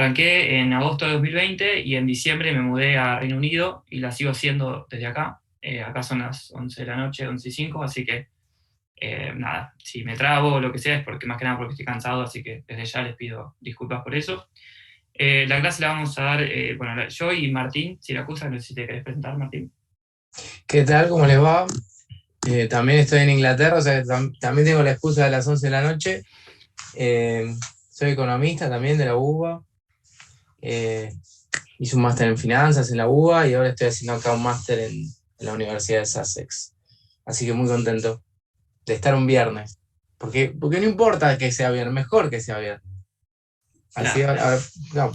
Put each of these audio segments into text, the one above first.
arranqué en agosto de 2020 y en diciembre me mudé a Reino Unido y la sigo haciendo desde acá. Acá son las 11 de la noche, 11:05, así que nada, si me trabo o lo que sea es porque más que nada porque estoy cansado, así que desde ya les pido disculpas por eso. La clase la vamos a dar, bueno, yo y Martín Siracusa, no sé si te querés presentar, Martín. ¿Qué tal? ¿Cómo les va? También estoy en Inglaterra, o sea, también tengo la excusa de las 11 de la noche. Eh, Soy economista también de la UBA. Eh, Hice un máster en finanzas en la UBA y ahora estoy haciendo acá un máster en la Universidad de Sussex. Así que muy contento de estar un viernes. Porque no importa que sea viernes, mejor que sea viernes. Así, Claro. no,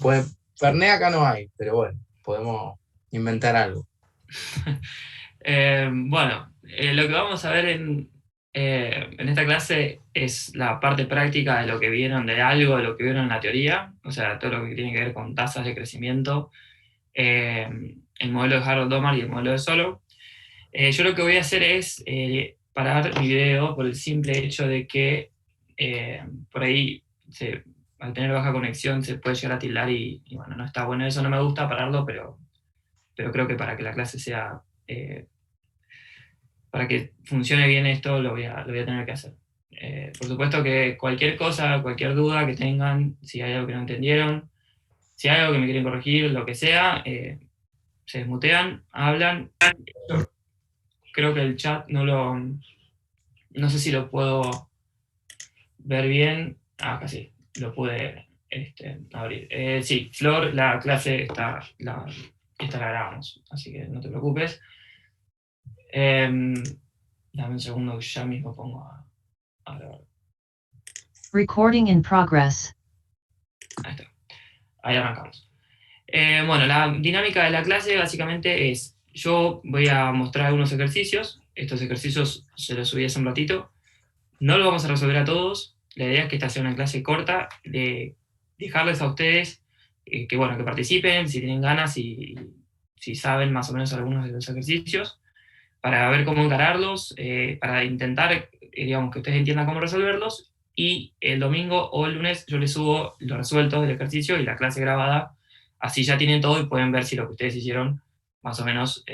Fernet acá no hay, pero bueno, podemos inventar algo. Bueno, lo que vamos a ver en esta clase es la parte práctica de lo que vieron de algo, de lo que vieron en la teoría, o sea, todo lo que tiene que ver con tasas de crecimiento, eh, el modelo de Harold Domar y el modelo de Solow. Yo lo que voy a hacer es parar mi video por el simple hecho de que por ahí, al tener baja conexión, se puede llegar a tildar y bueno, no está bueno eso, no me gusta pararlo, pero creo que para que la clase sea... para que funcione bien esto, lo voy a tener que hacer. Por supuesto que cualquier cosa, cualquier duda que tengan, si hay algo que no entendieron, si hay algo que me quieren corregir, lo que sea, se desmutean, hablan. Creo que el chat no sé si lo puedo ver bien. Acá sí, lo pude abrir. Sí, Flor, la clase esta la grabamos, así que no te preocupes. Dame un segundo que ya mismo pongo a grabar. Recording in progress. Ahí está. Ahí arrancamos. Bueno, la dinámica de la clase básicamente es, yo voy a mostrar algunos ejercicios, estos ejercicios se los subí hace un ratito, no los vamos a resolver a todos, la idea es que esta sea una clase corta, de dejarles a ustedes que, bueno, que participen, si tienen ganas y si saben más o menos algunos de los ejercicios, para ver cómo encararlos, para intentar, digamos, que ustedes entiendan cómo resolverlos, y el domingo o el lunes yo les subo los resueltos del ejercicio y la clase grabada, así ya tienen todo y pueden ver si lo que ustedes hicieron más o menos,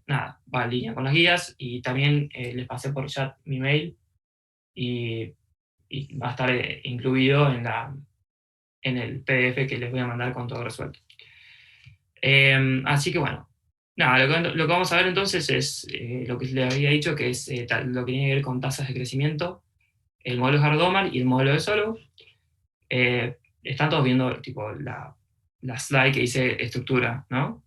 nada, va en línea con las guías, y también les pasé por chat mi mail, y, y va a estar incluido en el PDF que les voy a mandar con todo resuelto. Así que bueno, nada, lo que vamos a ver entonces es lo que les había dicho, que es lo que tiene que ver con tasas de crecimiento, el modelo de Hardomar y el modelo de Solow. Están todos viendo tipo la slide que dice estructura, ¿no?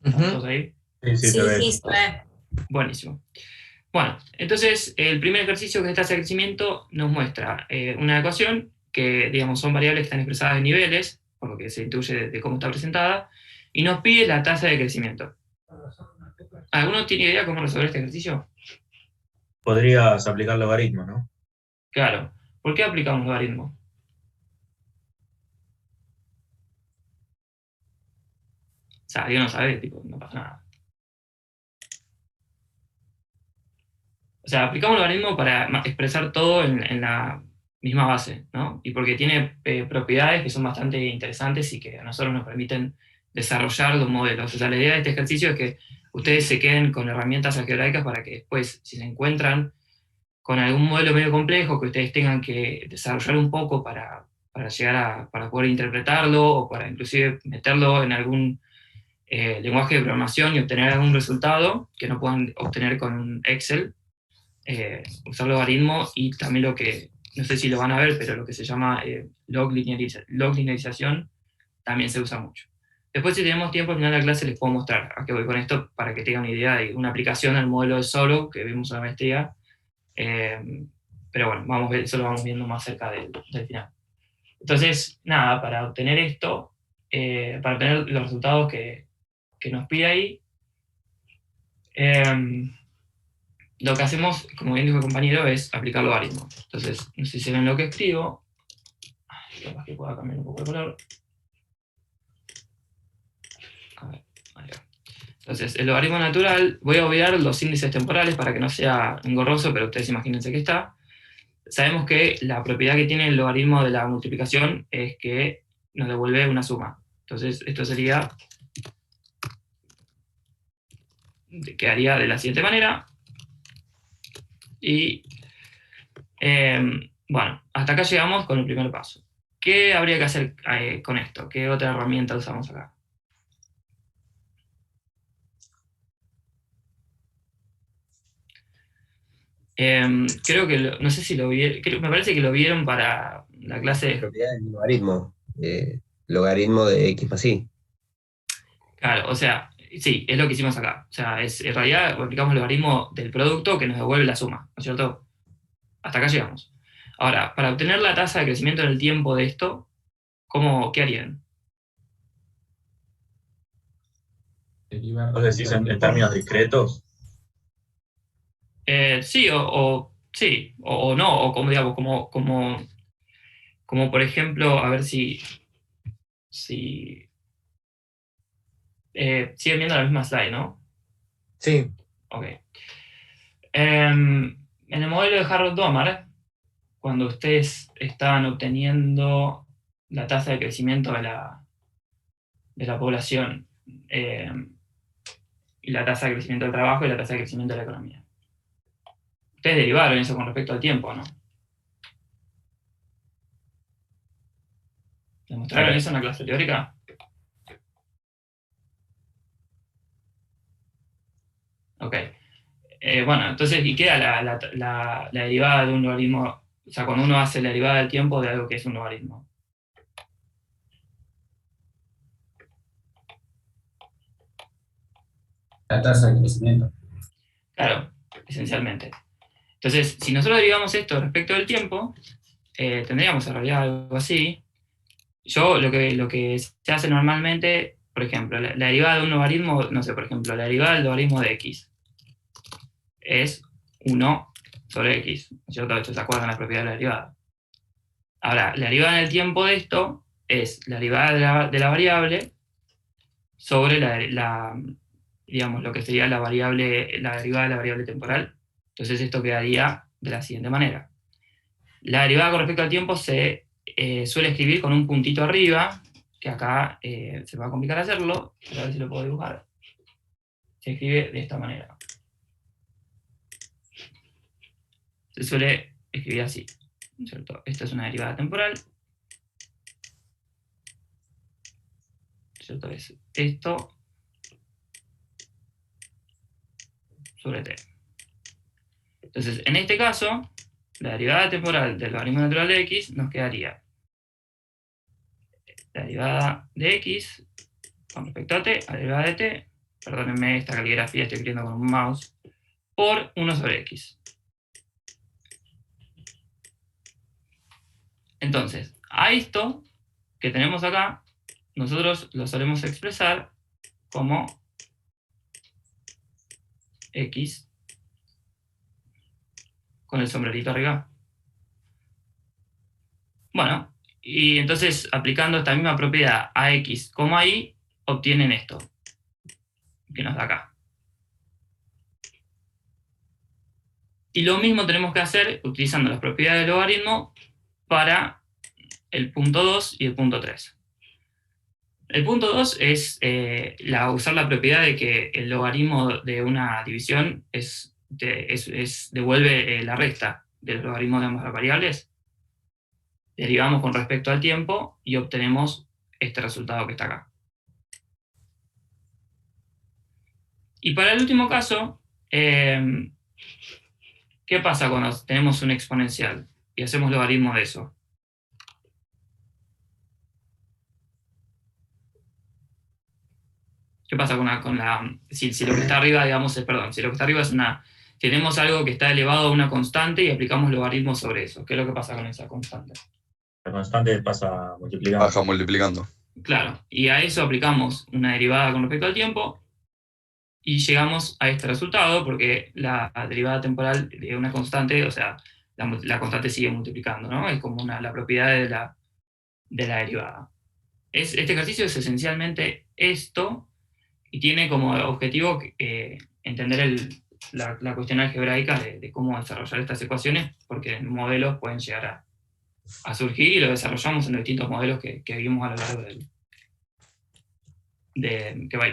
¿Están todos ahí? Sí, Sí, se ve. sí, se ve. Buenísimo. Bueno, entonces el primer ejercicio que es tasa de crecimiento nos muestra una ecuación que, digamos, son variables que están expresadas en niveles, por lo que se intuye de cómo está presentada, y nos pide la tasa de crecimiento. ¿Alguno tiene idea cómo resolver este ejercicio? Podrías aplicar logaritmos, ¿no? Claro. ¿Por qué aplicamos logaritmo? O sea, Dios no sabe, tipo, no pasa nada. O sea, aplicamos logaritmo para expresar todo en la misma base, ¿no? Y porque tiene propiedades que son bastante interesantes y que a nosotros nos permiten desarrollar los modelos. O sea, la idea de este ejercicio es que ustedes se queden con herramientas algebraicas para que después, si se encuentran con algún modelo medio complejo que ustedes tengan que desarrollar un poco para llegar para poder interpretarlo o para inclusive meterlo en algún lenguaje de programación y obtener algún resultado que no puedan obtener con un Excel, usar logaritmo, y también lo que, no sé si lo van a ver, pero lo que se llama log linearización también se usa mucho. Después, si tenemos tiempo al final de la clase, les puedo mostrar a qué voy con esto para que tengan una idea de una aplicación al modelo de Solow que vimos en la maestría. Pero bueno, eso lo vamos viendo más cerca del final. Entonces, nada, para obtener esto, para obtener los resultados que nos pide ahí, lo que hacemos, como bien dijo el compañero, es aplicar logaritmo. Entonces, no sé si ven lo que escribo. Capaz que pueda cambiar un poco de color. A ver, ahí va. Entonces, el logaritmo natural, voy a obviar los índices temporales para que no sea engorroso, pero ustedes imagínense que está. Sabemos que la propiedad que tiene el logaritmo de la multiplicación es que nos devuelve una suma. Entonces, esto quedaría de la siguiente manera. Y, bueno, hasta acá llegamos con el primer paso. ¿Qué habría que hacer con esto? ¿Qué otra herramienta usamos acá? Creo que, no sé si lo vieron, me parece que lo vieron para la clase. Propiedad del logaritmo. Logaritmo de x más y. Claro, o sea, sí, es lo que hicimos acá. O sea, en realidad aplicamos el logaritmo del producto que nos devuelve la suma, ¿no es cierto? Hasta acá llegamos. Ahora, para obtener la tasa de crecimiento en el tiempo de esto, ¿qué harían? ¿Vos decís en términos discretos? Sí, o no, o como digamos, como por ejemplo, a ver si siguen viendo la misma slide, ¿no? Sí, Ok. En el modelo de Harrod-Domar, cuando ustedes estaban obteniendo la tasa de crecimiento de la población, y la tasa de crecimiento del trabajo y la tasa de crecimiento de la economía. Ustedes derivaron eso con respecto al tiempo, ¿no? ¿Demostraron eso en la clase teórica? Ok. Bueno, entonces, ¿y queda la derivada de un logaritmo? O sea, cuando uno hace la derivada del tiempo de algo que es un logaritmo. La tasa de crecimiento. Claro, esencialmente. Entonces, si nosotros derivamos esto respecto del tiempo, tendríamos en realidad algo así. Lo que se hace normalmente, por ejemplo, la derivada de un logaritmo, no sé, por ejemplo, la derivada del logaritmo de x es 1 sobre x, ¿no es cierto? Esto se acuerdan las propiedades de la derivada. Ahora, la derivada en el tiempo de esto es la derivada de la variable sobre digamos, lo que sería la derivada de la variable temporal. Entonces esto quedaría de la siguiente manera. La derivada con respecto al tiempo se suele escribir con un puntito arriba, que acá se va a complicar hacerlo, pero a ver si lo puedo dibujar. Se escribe de esta manera. Se suele escribir así, ¿no es cierto? Esta es una derivada temporal. ¿Cierto? Es esto sobre t. Entonces, en este caso, la derivada temporal del logaritmo natural de x nos quedaría la derivada de x con respecto a t, la derivada de t, perdónenme esta caligrafía, estoy escribiendo con un mouse, por 1 sobre x. Entonces, a esto que tenemos acá, nosotros lo solemos expresar como x con el sombrerito arriba. Bueno, y entonces aplicando esta misma propiedad a x como a y, obtienen esto, que nos da acá. Y lo mismo tenemos que hacer utilizando las propiedades del logaritmo para el punto 2 y el punto 3. El punto 2 es usar la propiedad de que el logaritmo de una división devuelve la resta del logaritmo de ambas variables. Derivamos con respecto al tiempo y obtenemos este resultado que está acá. Y para el último caso, ¿qué pasa cuando tenemos un exponencial y hacemos logaritmo de eso? ¿Qué pasa si lo que está arriba, digamos, si lo que está arriba tenemos algo que está elevado a una constante y aplicamos logaritmos sobre eso? ¿Qué es lo que pasa con esa constante? La constante pasa multiplicando. Baja multiplicando. Claro, y a eso aplicamos una derivada con respecto al tiempo y llegamos a este resultado porque la derivada temporal de una constante, o sea, la constante sigue multiplicando, ¿no? Es como la propiedad de la derivada. Este ejercicio es esencialmente esto y tiene como objetivo entender la cuestión algebraica de cómo desarrollar estas ecuaciones, porque en modelos pueden llegar a surgir y lo desarrollamos en los distintos modelos que vimos a lo largo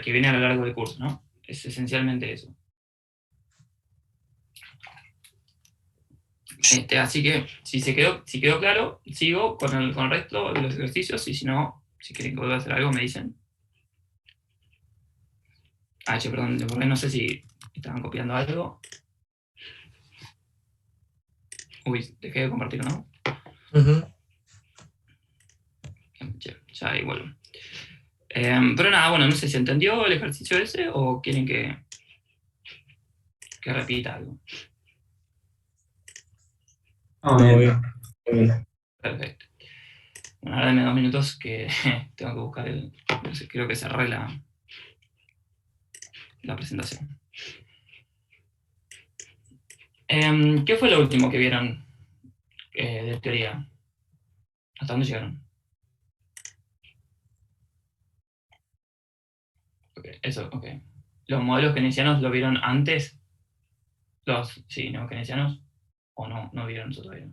que viene a lo largo del curso, ¿no? Es esencialmente eso. Así que, si quedó claro, sigo con el resto de los ejercicios, y si no, si quieren que vuelva a hacer algo, me dicen. Perdón, no sé si estaban copiando algo. Uy, dejé de compartir, ¿no? Ya ahí vuelvo. Pero nada, bueno, no sé si entendió el ejercicio ese o quieren que repita algo. Bien. Perfecto. Bueno, ahora dame 2 minutos que tengo que buscar no sé, creo que cerré la presentación. ¿Qué fue lo último que vieron de teoría? ¿Hasta dónde llegaron? Ok. ¿Los modelos keynesianos lo vieron antes? ¿Los keynesianos? ¿O no vieron eso todavía?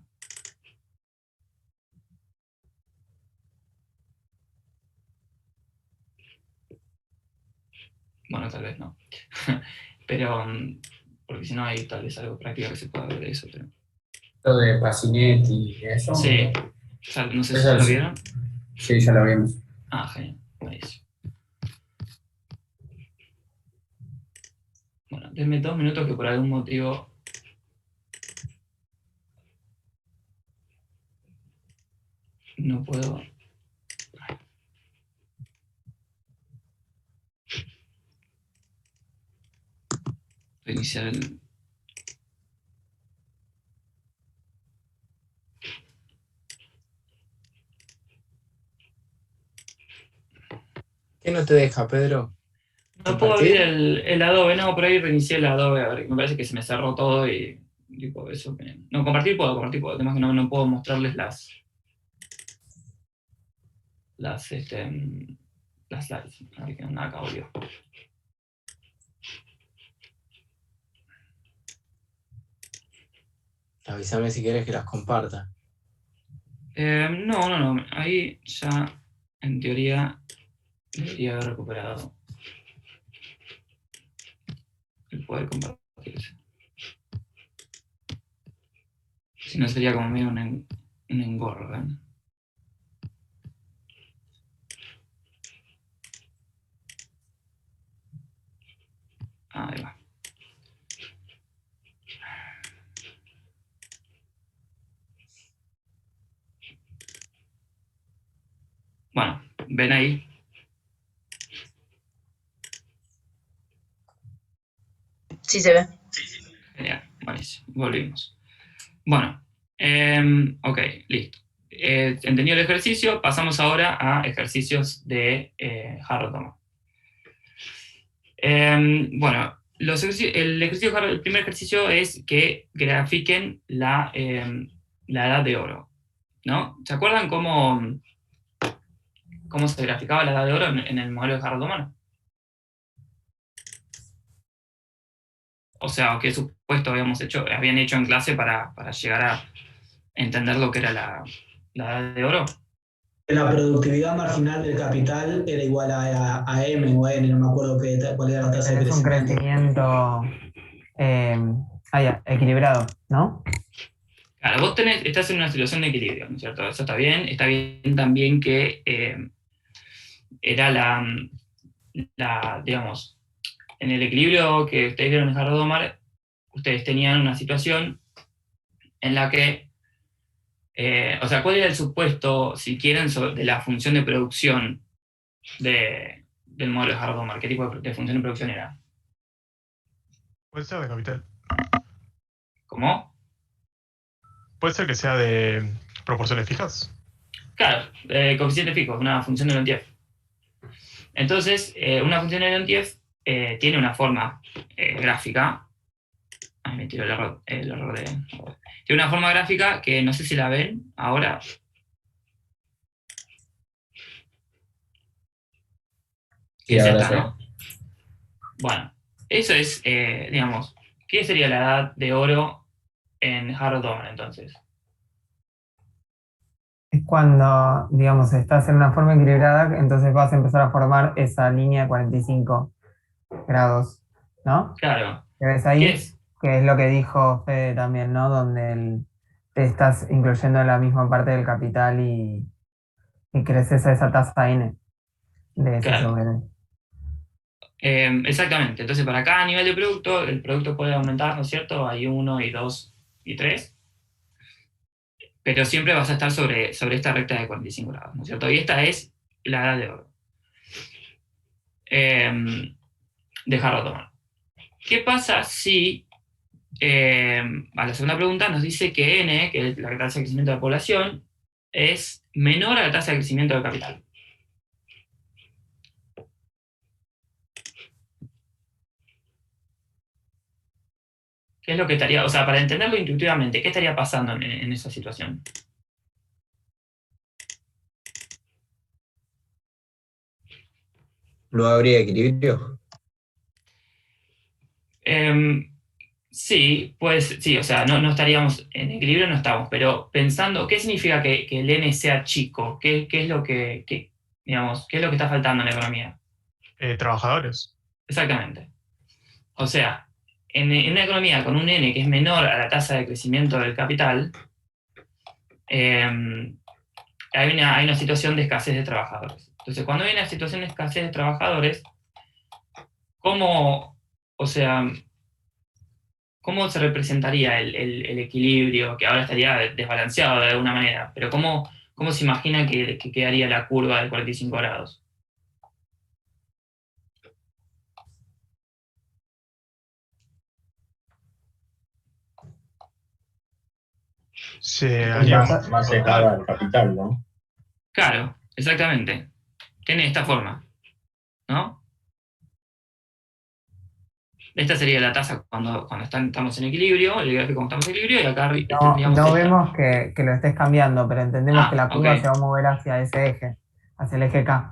Bueno, tal vez no. Pero, porque si no hay tal vez algo práctico que se pueda ver de eso. Pero... Lo de Pacinetti y eso. Sí. No sé si ya lo vieron. Sí, ya lo vimos. Genial. Buenísimo. Bueno, denme 2 minutos que por algún motivo... no puedo... reiniciar el... ¿Qué no te deja, Pedro? No puedo abrir el Adobe, no, por ahí reinicié el Adobe, a ver, me parece que se me cerró todo y tipo eso. No, compartir puedo, además que no puedo mostrarles las slides, a ver que nada acá volvió. Avísame si quieres que las comparta. No, ahí ya en teoría debería haber recuperado el poder compartirse. Si no sería como medio un engorro, ¿verdad? Ahí va. Bueno, ven ahí. Sí se ve. Genial, buenísimo. Volvimos. Bueno, ok, listo. Entendido el ejercicio, pasamos ahora a ejercicios de Harold Thomas. Bueno, el primer ejercicio es que grafiquen la edad de oro, ¿no? ¿Se acuerdan cómo se graficaba la edad de oro en el modelo de Harold Thomas? O sea, qué supuesto habían hecho en clase para llegar a entender lo que era la edad de oro. La productividad marginal del capital era igual a M o N, no me acuerdo cuál era la tasa de Es crecimiento. un crecimiento equilibrado, ¿no? Claro, vos estás en una situación de equilibrio, ¿no es cierto? Eso está bien. Está bien también que era digamos, en el equilibrio que ustedes vieron en Harold Thomas, ustedes tenían una situación en la que, o sea, ¿cuál era el supuesto, si quieren, de la función de producción del modelo de Harold Thomas? ¿Qué tipo de función de producción era? Puede ser de capital. ¿Cómo? Puede ser que sea de proporciones fijas. Claro, coeficiente fijo, una función de Lentiev. Entonces, una función de Lentiev tiene una forma gráfica. Ay, me tiró el error de... Tiene una forma gráfica que no sé si la ven ahora. Sí, es ahora esta, sí. ¿no? Bueno, eso es, digamos, ¿qué sería la edad de oro en Harold Thomas entonces? Es cuando, digamos, estás en una forma equilibrada, entonces vas a empezar a formar esa línea de 45 grados, ¿no? Claro. ¿Te ves ¿Qué ahí? es? Que es lo que dijo Fede también, ¿no? Donde te estás incluyendo en la misma parte del capital y creces a esa tasa N de ese Claro. sobre N. Exactamente. Entonces, para cada nivel de producto, el producto puede aumentar, ¿no es cierto? Hay 1 y 2 y 3. Pero siempre vas a estar sobre esta recta de 45 grados, ¿no es cierto? Y esta es la edad de oro. Dejarlo tomar. ¿Qué pasa si, a la segunda pregunta nos dice que N, que es la tasa de crecimiento de la población, es menor a la tasa de crecimiento del capital? ¿Qué es lo que estaría, o sea, para entenderlo intuitivamente, qué estaría pasando en esa situación? ¿No habría equilibrio? Sí, pues sí, o sea, no estaríamos en equilibrio, no estamos, pero pensando, ¿qué significa que el N sea chico? ¿Qué es lo digamos, qué es lo que está faltando en la economía? Trabajadores. Exactamente. O sea, en una economía con un N que es menor a la tasa de crecimiento del capital, hay una situación de escasez de trabajadores. Entonces, cuando hay una situación de escasez de trabajadores, ¿cómo, o sea, cómo se representaría el equilibrio, que ahora estaría desbalanceado de alguna manera, pero cómo se imagina que quedaría la curva de 45 grados? Se haría Más cerrada al capital, ¿no? Claro, exactamente. Tiene esta forma, ¿no? Esta sería la tasa cuando estamos en equilibrio, el gráfico cuando estamos en equilibrio, y acá tendríamos No esta. vemos que lo estés cambiando, pero entendemos que la Ok, curva se va a mover hacia ese eje, hacia el eje K. Ahí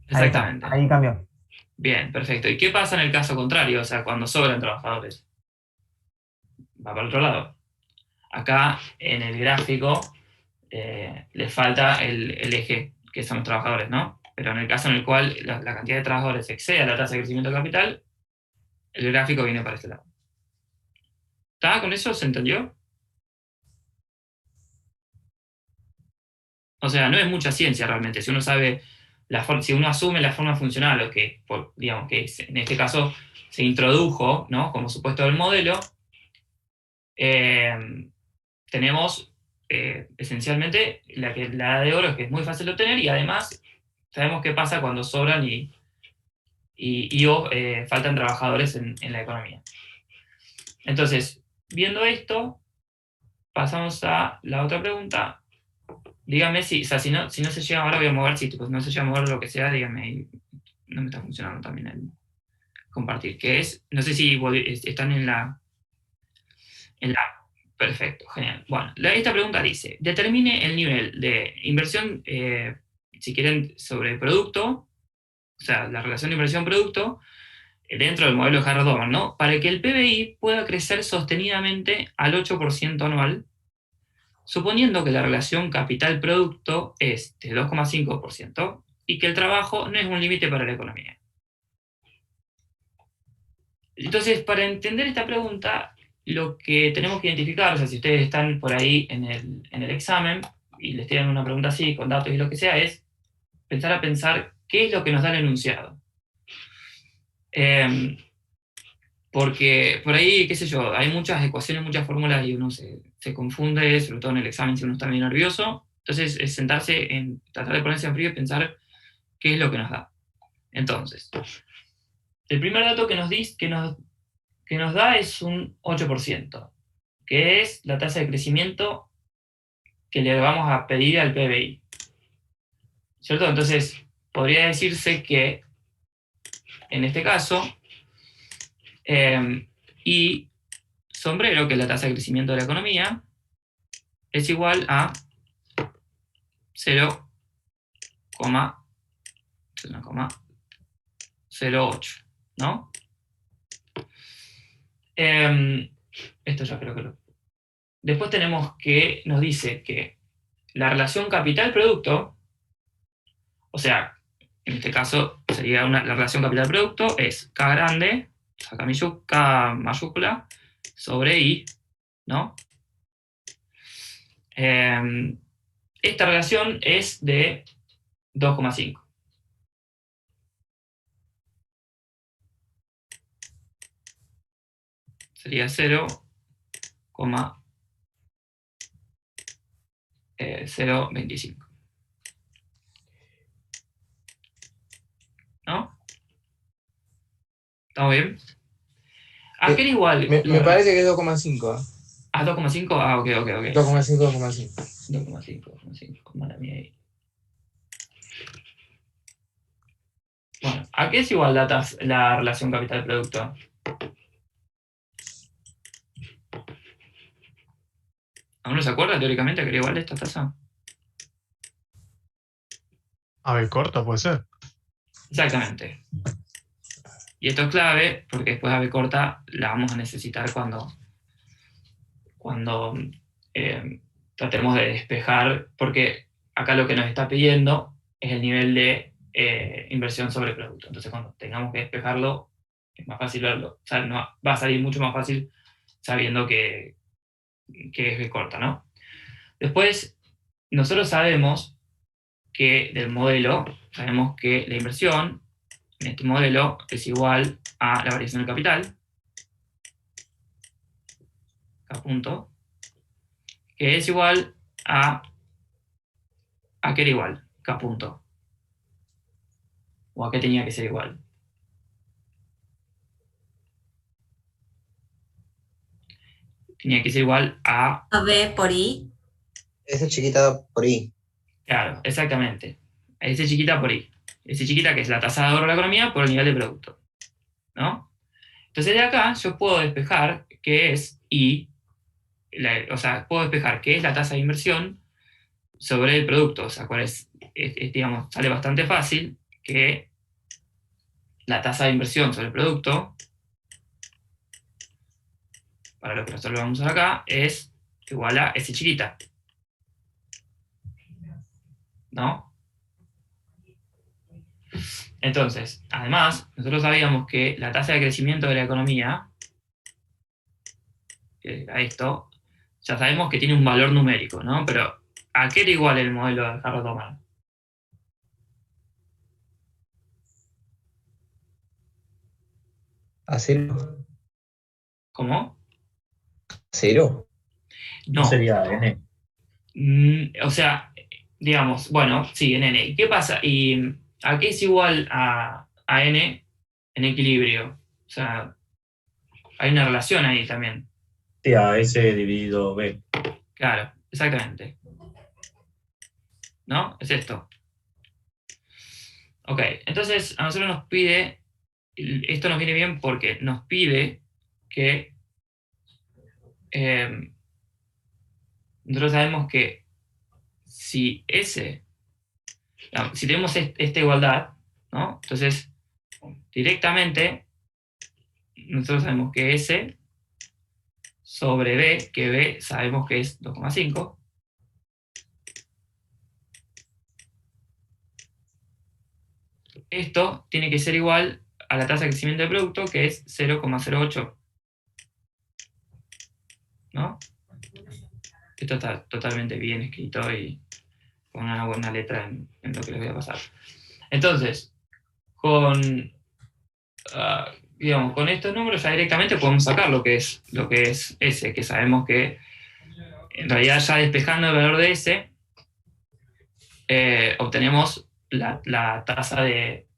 está, exactamente. ahí cambió. Bien, perfecto. ¿Y qué pasa en el caso contrario? O sea, cuando sobran trabajadores. Va para el otro lado. Acá en el gráfico les falta el eje, que son los trabajadores, ¿no? Pero en el caso en el cual la cantidad de trabajadores excede a la tasa de crecimiento de capital, el gráfico viene para este lado. ¿Está con eso? ¿Se entendió? O sea, no es mucha ciencia realmente. Si uno sabe, si uno asume la forma funcional, o que, digamos, que en este caso se introdujo, ¿no? Como supuesto del modelo, tenemos esencialmente la edad de oro, es que es muy fácil de obtener, y además sabemos qué pasa cuando sobran o faltan trabajadores en la economía. Entonces, viendo esto, pasamos a la otra pregunta. Dígame si no se llega, ahora voy a mover, si pues, no se llega a mover lo que sea, dígame, no me está funcionando también el compartir, que es, no sé si están en la. Perfecto, genial. Bueno, esta pregunta dice, determine el nivel de inversión, si quieren, sobre producto, o sea, la relación de inversión-producto, dentro del modelo de Harrod-Doman, ¿no? Para que el PBI pueda crecer sostenidamente al 8% anual, suponiendo que la relación capital-producto es de 2,5% y que el trabajo no es un límite para la economía. Entonces, para entender esta pregunta, lo que tenemos que identificar, o sea, si ustedes están por ahí en el examen y les tiran una pregunta así, con datos y lo que sea, es pensar qué es lo que nos da el enunciado. Porque por ahí, qué sé yo, hay muchas ecuaciones, muchas fórmulas y uno se confunde, sobre todo en el examen si uno está medio nervioso. Entonces, es sentarse, tratar de ponerse en frío y pensar qué es lo que nos da. Entonces, el primer dato que nos da es un 8%, que es la tasa de crecimiento que le vamos a pedir al PBI. ¿Cierto? Entonces, podría decirse que, en este caso, y sombrero, que es la tasa de crecimiento de la economía, es igual a 0,08, ¿no? Esto ya creo que lo. Después tenemos que, nos dice que la relación capital-producto, o sea, en este caso sería la relación capital-producto, es K grande, o sea, K mayúscula, sobre I, ¿no? Esta relación es de 2,5. Sería 0,025. ¿No? ¿Estamos bien? ¿A qué era igual? Me parece que es 2,5. ¿A 2,5? Ah, ok. 2,5. 2,5. Mala mía ahí. Bueno, ¿a qué es igual la relación capital-producto? ¿Aún no se acuerda teóricamente a qué era igual esta tasa? A B corta puede ser. Exactamente. Y esto es clave porque después AB corta la vamos a necesitar cuando tratemos de despejar, porque acá lo que nos está pidiendo es el nivel de inversión sobre producto. Entonces cuando tengamos que despejarlo, es más fácil verlo. O sea, no, va a salir mucho más fácil sabiendo que es B corta, ¿no? Después, nosotros sabemos que del modelo, sabemos que la inversión en este modelo es igual a la variación del capital, K punto, que es igual a qué era igual, K punto. O a qué tenía que ser igual. Tenía que ser igual a B por I. Esa chiquita por I. Claro, exactamente. S chiquita por I. S chiquita que es la tasa de ahorro de la economía por el nivel de producto. ¿No? Entonces de acá yo puedo despejar qué es I, o sea, puedo despejar qué es la tasa de inversión sobre el producto. O sea, cuál es, digamos, sale bastante fácil que la tasa de inversión sobre el producto, para lo que nosotros vamos a usar acá, es igual a S chiquita. ¿No? Entonces, además, nosotros sabíamos que la tasa de crecimiento de la economía, que era esto, ya sabemos que tiene un valor numérico, ¿no? Pero, ¿a qué era igual el modelo de Harrod Doman? ¿A cero? ¿Cómo? ¿Cero? No. Sería N. O sea, digamos, bueno, sí, en N. ¿Y qué pasa? ¿Y a qué es igual a N en equilibrio? O sea, hay una relación ahí también. Sí, a S dividido B. Claro, exactamente. ¿No? Es esto. Ok, entonces a nosotros nos pide, esto nos viene bien porque nos pide que nosotros sabemos que si si tenemos esta igualdad, ¿no? Entonces, directamente, nosotros sabemos que S sobre B, que B sabemos que es 2,5, esto tiene que ser igual a la tasa de crecimiento del producto, que es 0,08. ¿No? Esto está totalmente bien escrito y con una buena letra en lo que les voy a pasar. Entonces, digamos, con estos números ya directamente podemos sacar lo que es S, que sabemos que en realidad ya despejando el valor de S, obtenemos la tasa de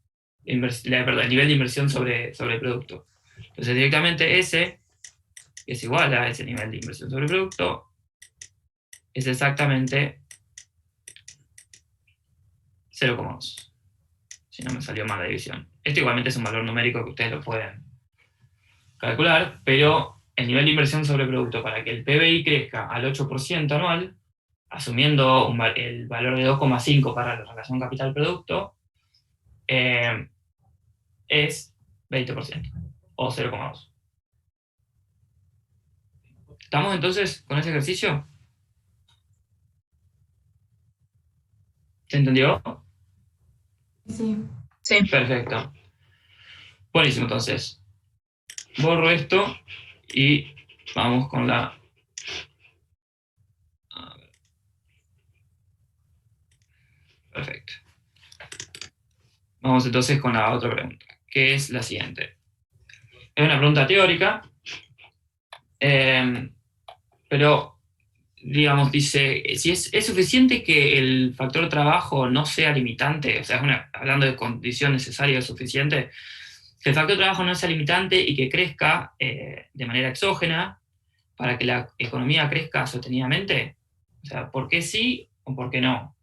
el nivel de inversión sobre el producto. Entonces directamente S es igual a ese nivel de inversión sobre el producto, es exactamente 0,2. Si no me salió mal la división. Esto igualmente es un valor numérico que ustedes lo pueden calcular, pero el nivel de inversión sobre el producto para que el PBI crezca al 8% anual, asumiendo el valor de 2,5 para la relación capital-producto, es 20%, o 0,2. ¿Estamos entonces con ese ejercicio? ¿Se entendió? Sí. Sí. Perfecto. Buenísimo, entonces. Borro esto y vamos con la... A ver. Perfecto. Vamos entonces con la otra pregunta, que es la siguiente. Es una pregunta teórica, pero, digamos, dice, si es suficiente que el factor trabajo no sea limitante, o sea, hablando de condición necesaria o suficiente, que el factor trabajo no sea limitante y que crezca de manera exógena para que la economía crezca sostenidamente. O sea, ¿por qué sí o por qué no?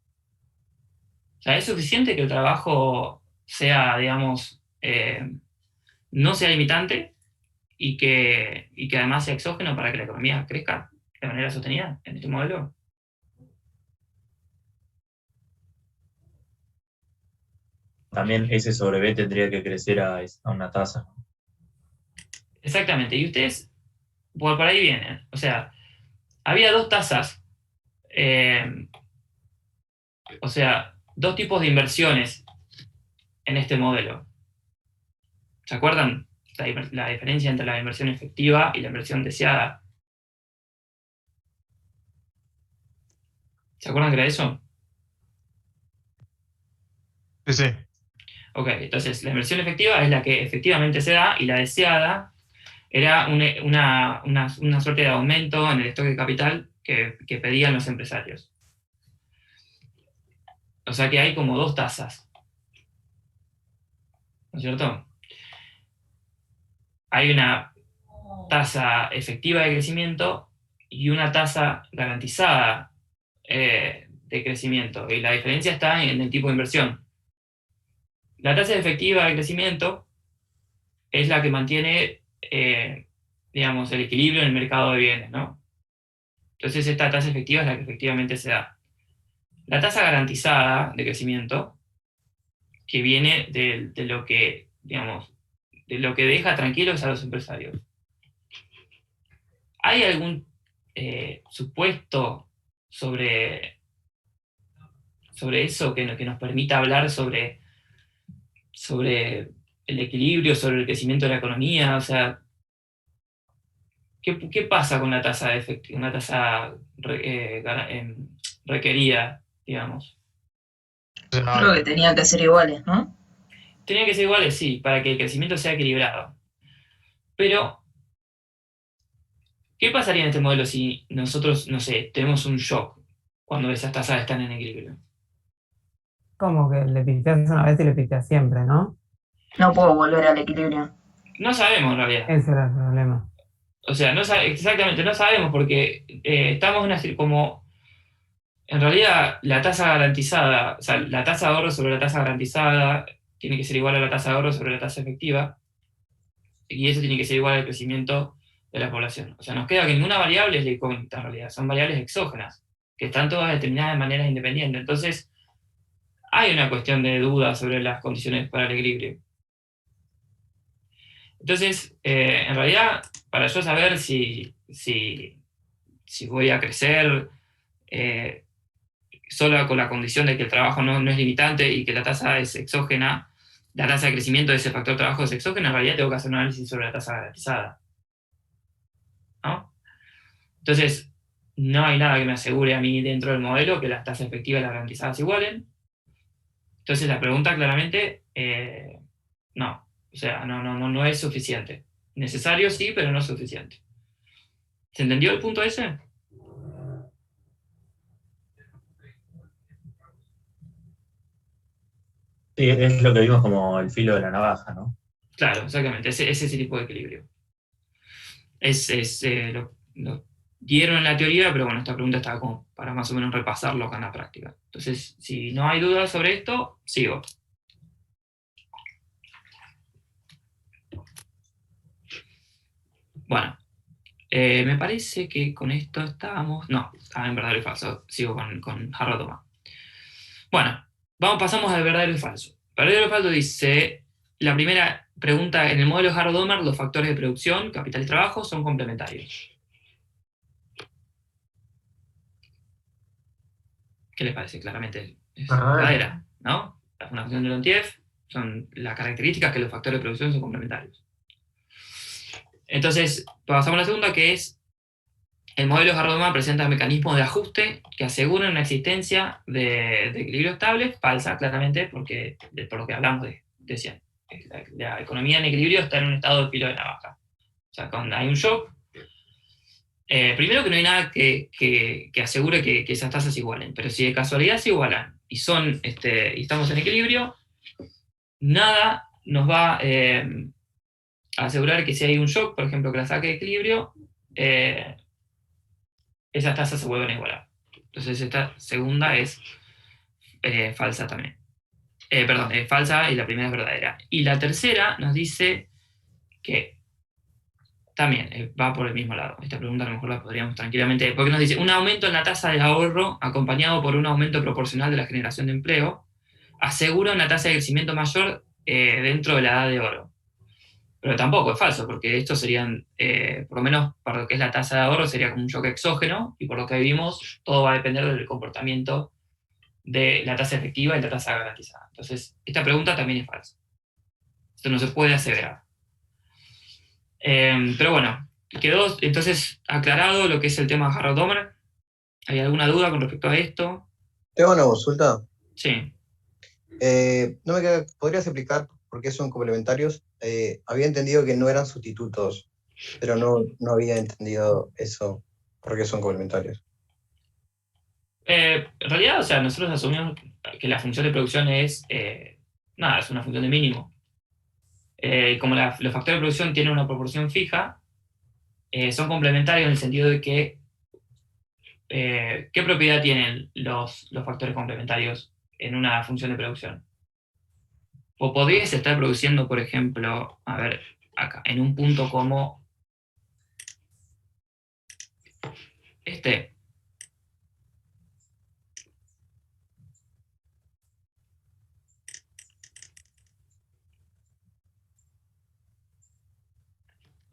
O sea, ¿es suficiente que el trabajo sea, digamos, no sea limitante y que además sea exógeno para que la economía crezca de manera sostenida en este modelo? También ese sobre B tendría que crecer a una tasa, ¿no? Exactamente, y ustedes, por ahí vienen. O sea, había dos tasas, o sea, dos tipos de inversiones en este modelo. ¿Se acuerdan? La diferencia entre la inversión efectiva y la inversión deseada. ¿Se acuerdan que era eso? Sí, sí. Ok, entonces la inversión efectiva es la que efectivamente se da y la deseada era una suerte de aumento en el stock de capital que pedían los empresarios. O sea que hay como dos tasas. ¿No es cierto? Hay una tasa efectiva de crecimiento y una tasa garantizada de crecimiento. Y la diferencia está en el tipo de inversión. La tasa efectiva de crecimiento es la que mantiene, digamos, el equilibrio en el mercado de bienes, ¿no? Entonces esta tasa efectiva es la que efectivamente se da. La tasa garantizada de crecimiento, que viene de lo que, digamos, de lo que deja tranquilos a los empresarios. ¿Hay algún supuesto sobre eso que nos permita hablar sobre el equilibrio, sobre el crecimiento de la economía? O sea, ¿qué pasa con la tasa requerida, digamos? Creo que tenían que ser iguales, ¿no? Tenían que ser iguales, sí, para que el crecimiento sea equilibrado. Pero, ¿qué pasaría en este modelo si nosotros, no sé, tenemos un shock cuando esas tasas están en equilibrio? Como que le pisteas una vez y le pisteas siempre, ¿no? No puedo volver al equilibrio. No sabemos en realidad. Ese era el problema. O sea, exactamente, no sabemos porque estamos como... En realidad, la tasa garantizada, o sea, la tasa de ahorro sobre la tasa garantizada tiene que ser igual a la tasa de ahorro sobre la tasa efectiva, y eso tiene que ser igual al crecimiento de la población. O sea, nos queda que ninguna variable es la incógnita en realidad, son variables exógenas, que están todas determinadas de manera independiente. Entonces, hay una cuestión de duda sobre las condiciones para el equilibrio. Entonces, en realidad, para yo saber si voy a crecer solo con la condición de que el trabajo no es limitante y que la tasa es exógena, la tasa de crecimiento de ese factor trabajo es exógena, en realidad tengo que hacer un análisis sobre la tasa garantizada, ¿no? Entonces, no hay nada que me asegure a mí dentro del modelo que las tasas efectivas y las garantizadas se igualen. Entonces la pregunta claramente, no. O sea, no es suficiente. Necesario sí, pero no es suficiente. ¿Se entendió el punto ese? Sí, es lo que vimos como el filo de la navaja, ¿no? Claro, exactamente. Es ese tipo de equilibrio. Lo dieron en la teoría, pero bueno, esta pregunta estaba como para más o menos repasarlo acá en la práctica. Entonces, si no hay dudas sobre esto, sigo. Bueno, me parece que con esto estábamos... No, estaba en verdadero y falso. Sigo con Harrod. Bueno, pasamos al verdadero y falso. Verdadero y falso dice, la primera pregunta, en el modelo Harrod-Domer, los factores de producción, capital y trabajo son complementarios. ¿Qué les parece? Claramente es verdadera, ¿no? Una función de Leontief son las características que los factores de producción son complementarios. Entonces, pasamos a la segunda, que es el modelo de Harrod-Doman presenta mecanismos de ajuste que aseguran la existencia de equilibrio estable, falsa, claramente, porque por lo que hablamos decían, la economía en equilibrio está en un estado de filo de navaja. O sea, cuando hay un shock, primero que no hay nada que asegure que esas tasas se igualen, pero si de casualidad se igualan y y estamos en equilibrio, nada nos va a asegurar que si hay un shock, por ejemplo, que la saque de equilibrio, esas tasas se vuelven a igualar. Entonces esta segunda es falsa también. Perdón, es falsa y la primera es verdadera. Y la tercera nos dice que también va por el mismo lado. Esta pregunta a lo mejor la podríamos tranquilamente, porque nos dice, un aumento en la tasa de ahorro acompañado por un aumento proporcional de la generación de empleo asegura una tasa de crecimiento mayor dentro de la edad de oro. Pero tampoco es falso, porque estos serían, por lo menos para lo que es la tasa de ahorro, sería como un shock exógeno, y por lo que vimos, todo va a depender del comportamiento de la tasa efectiva y la tasa garantizada. Entonces, esta pregunta también es falsa. Esto no se puede aseverar. Pero bueno, quedó entonces aclarado lo que es el tema de Harrod-Doman. ¿Hay alguna duda con respecto a esto? Tengo una consulta. Sí. No me queda, ¿podrías explicar por qué son complementarios? Había entendido que no eran sustitutos, pero no había entendido eso, por qué son complementarios. En realidad, o sea, nosotros asumimos que la función de producción es una función de mínimo. Como los factores de producción tienen una proporción fija, son complementarios en el sentido de que ¿qué propiedad tienen los factores complementarios en una función de producción? O podrías estar produciendo, por ejemplo, a ver, acá, en un punto como este.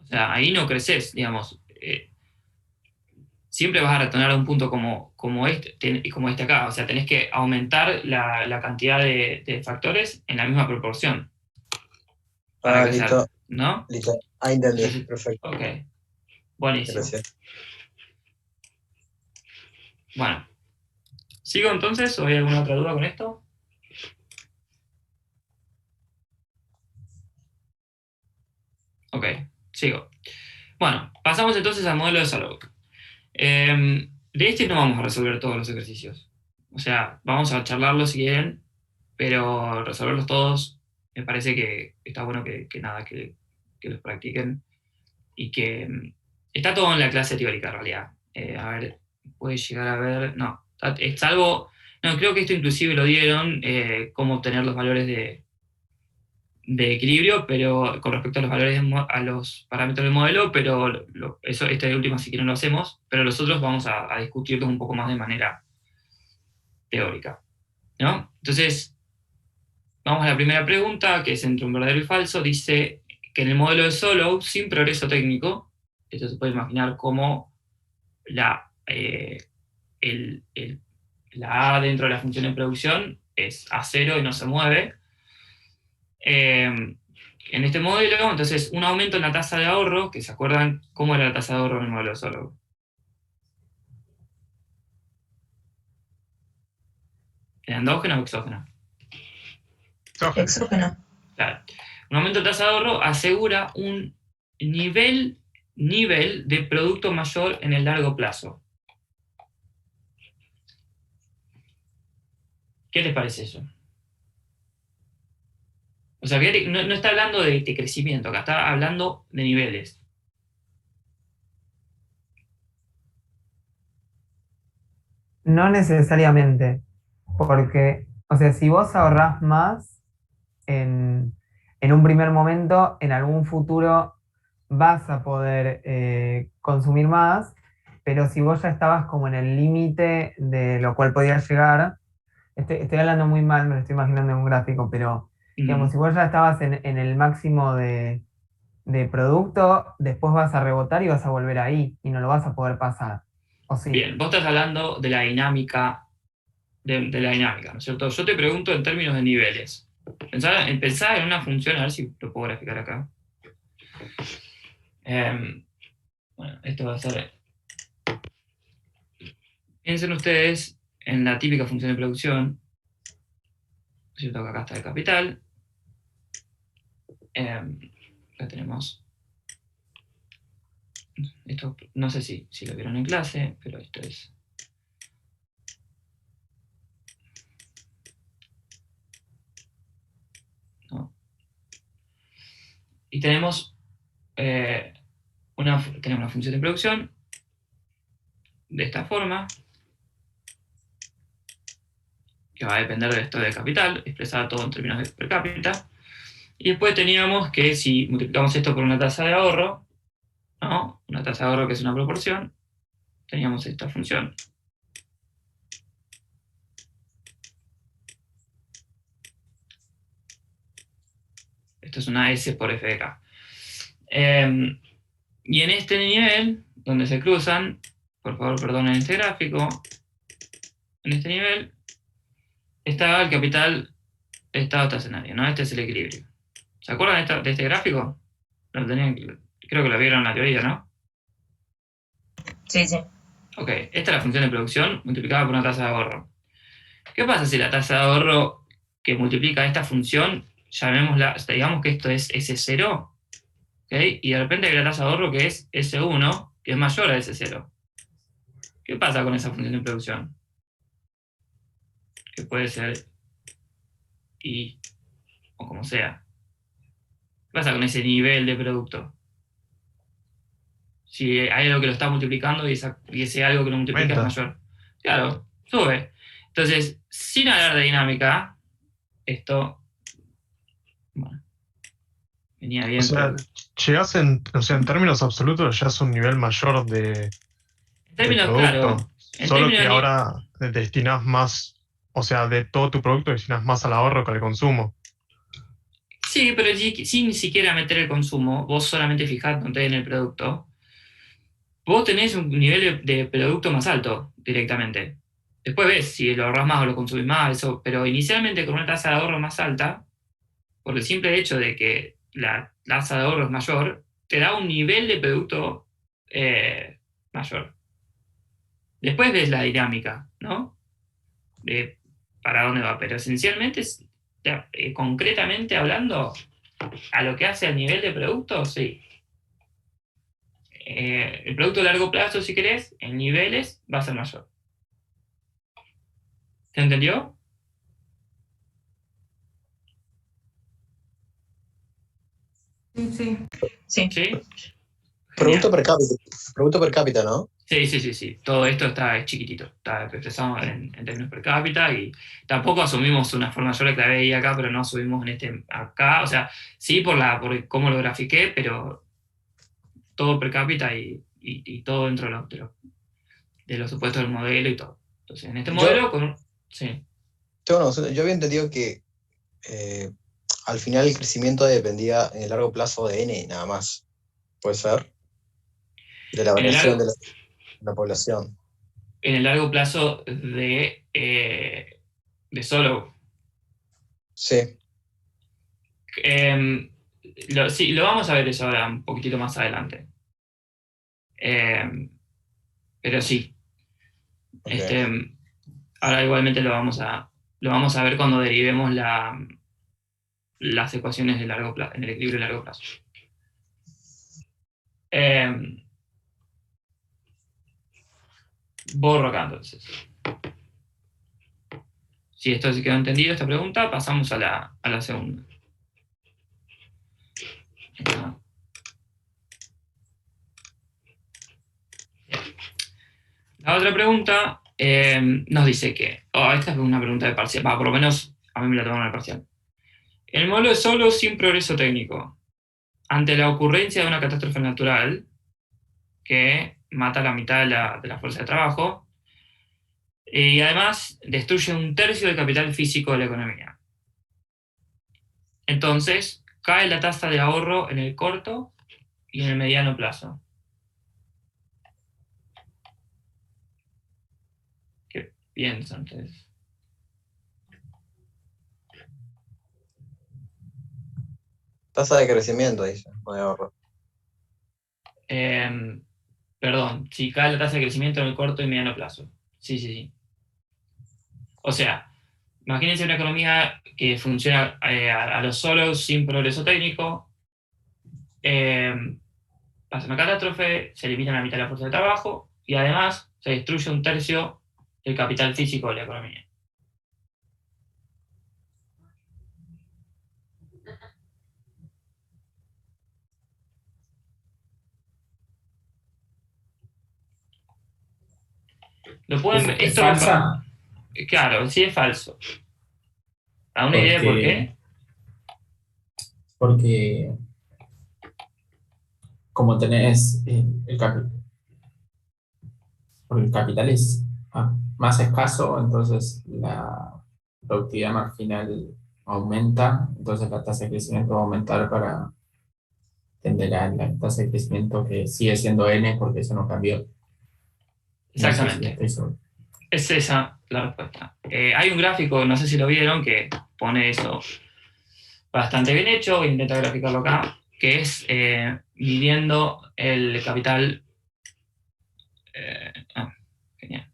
O sea, ahí no creces, digamos. Siempre vas a retornar a un punto como este acá. O sea, tenés que aumentar la cantidad de factores en la misma proporción. Para crecer, listo. ¿no? Listo. Ahí entendí. Perfecto. Ok. Buenísimo. Gracias. Bueno. ¿Sigo entonces o hay alguna otra duda con esto? Ok, sigo. Bueno, pasamos entonces al modelo de Solov. De este no vamos a resolver todos los ejercicios. O sea, vamos a charlarlos si quieren, pero resolverlos todos me parece que está bueno que los practiquen y que está todo en la clase teórica en realidad. A ver, puede llegar a ver, no, salvo, no, creo que esto inclusive lo dieron, cómo obtener los valores de equilibrio, pero con respecto a los valores a los parámetros del modelo, pero este último sí que no lo hacemos, pero los otros vamos a discutirlos un poco más de manera teórica, ¿no? Entonces, vamos a la primera pregunta, que es entre un verdadero y falso. Dice que en el modelo de Solov, sin progreso técnico, esto se puede imaginar como la A dentro de la función de producción es A0 y no se mueve. En este modelo, entonces, un aumento en la tasa de ahorro, que se acuerdan cómo era la tasa de ahorro en el modelo de Solov. ¿Era endógena o exógena? Exógena. Claro. Un aumento de tasa de ahorro asegura un nivel de producto mayor en el largo plazo. ¿Qué les parece eso? O sea, fíjate, no está hablando de crecimiento, acá está hablando de niveles. No necesariamente, porque, o sea, si vos ahorrás más en un primer momento, en algún futuro vas a poder consumir más, pero si vos ya estabas como en el límite de lo cual podías llegar, estoy hablando muy mal, me lo estoy imaginando en un gráfico, pero digamos, si vos ya estabas en el máximo de producto, después vas a rebotar y vas a volver ahí, y no lo vas a poder pasar. ¿O sí? Bien, vos estás hablando de la dinámica de la dinámica, ¿no es cierto? Yo te pregunto en términos de niveles. Pensá en una función, a ver si lo puedo graficar acá. Bueno, esto va a ser... Piensen ustedes en la típica función de producción. ¿Cierto? Que acá está el capital. Acá tenemos... Esto no sé si lo vieron en clase, pero esto es... ¿no? Y tenemos una función de producción de esta forma, que va a depender de esto de capital, expresada todo en términos de per cápita. Y después teníamos que si multiplicamos esto por una tasa de ahorro, ¿no? Una tasa de ahorro que es una proporción, teníamos esta función. Esto es una S por F de K. Y en este nivel, donde se cruzan, por favor perdonen este gráfico, en este nivel está el capital estado estacionario, ¿no? Este es el equilibrio. ¿Se acuerdan de este gráfico? Creo que lo vieron en la teoría, ¿no? Sí, sí. Ok, esta es la función de producción multiplicada por una tasa de ahorro. ¿Qué pasa si la tasa de ahorro que multiplica esta función, llamémosla, digamos que esto es S0, ¿okay? Y de repente hay la tasa de ahorro que es S1, que es mayor a S0. ¿Qué pasa con esa función de producción? Que puede ser I, o como sea. ¿Qué pasa con ese nivel de producto? Si hay algo que lo está multiplicando y ese algo que lo multiplica es mayor. Claro, sube. Entonces, sin hablar de dinámica, esto... Bueno, venía bien. O sea, llegás en términos absolutos ya es un nivel mayor de términos, producto. Claro. Solo que ahora destinas más, o sea, de todo tu producto destinas más al ahorro que al consumo. Sí, pero sin ni siquiera meter el consumo, vos solamente fijándote en el producto, vos tenés un nivel de producto más alto directamente. Después ves si lo ahorrás más o lo consumís más, eso, pero inicialmente con una tasa de ahorro más alta, por el simple hecho de que la tasa de ahorro es mayor, te da un nivel de producto mayor. Después ves la dinámica, ¿no? De para dónde va, pero esencialmente, concretamente hablando, a lo que hace al nivel de producto, sí. El producto a largo plazo, si querés, en niveles va a ser mayor. ¿Se entendió? Sí. ¿Sí? Producto per cápita, ¿no? Sí. Todo esto es chiquitito. Está expresado en términos per cápita y tampoco asumimos una forma, yo le clavé ahí acá, pero no asumimos en acá. O sea, sí por cómo lo grafiqué, pero todo per cápita y todo dentro de los supuestos del modelo y todo. Entonces, en este modelo, sí. Yo había entendido que al final el crecimiento dependía en el largo plazo de N nada más. ¿Puede ser? De la variación de la población. En el largo plazo de solo. Sí. Sí, lo vamos a ver eso ahora un poquitito más adelante. Pero sí. Okay. Ahora igualmente lo vamos a ver cuando derivemos las ecuaciones de largo plazo, en el equilibrio de largo plazo. Borro acá entonces. Si esto se quedó entendido, esta pregunta, pasamos a la segunda. La otra pregunta nos dice que, esta es una pregunta de parcial, por lo menos a mí me la tomaron de parcial. El modelo es solo sin progreso técnico. Ante la ocurrencia de una catástrofe natural que mata a la mitad de la fuerza de trabajo y además destruye 1/3 del capital físico de la economía. Entonces, cae la tasa de ahorro en el corto y en el mediano plazo. ¿Qué piensan ustedes? Tasa de crecimiento, dice, no de ahorro. Perdón, si cae la tasa de crecimiento en el corto y mediano plazo. Sí. O sea, imagínense una economía que funciona a lo solo, sin progreso técnico. Pasa una catástrofe, se elimina la mitad de la fuerza de trabajo y además se destruye 1/3 del capital físico de la economía. Lo pueden, ¿Es esto falsa? claro, sí es falso. ¿Da una idea de por qué? Porque como tenés porque el capital es más escaso, entonces la productividad marginal aumenta, entonces la tasa de crecimiento va a aumentar para tender a la tasa de crecimiento que sigue siendo N porque eso no cambió. Exactamente. No sé si estoy seguro. Es esa la respuesta. Hay un gráfico, no sé si lo vieron, que pone eso bastante bien hecho, voy a intentar graficarlo acá, que es midiendo el capital. Genial.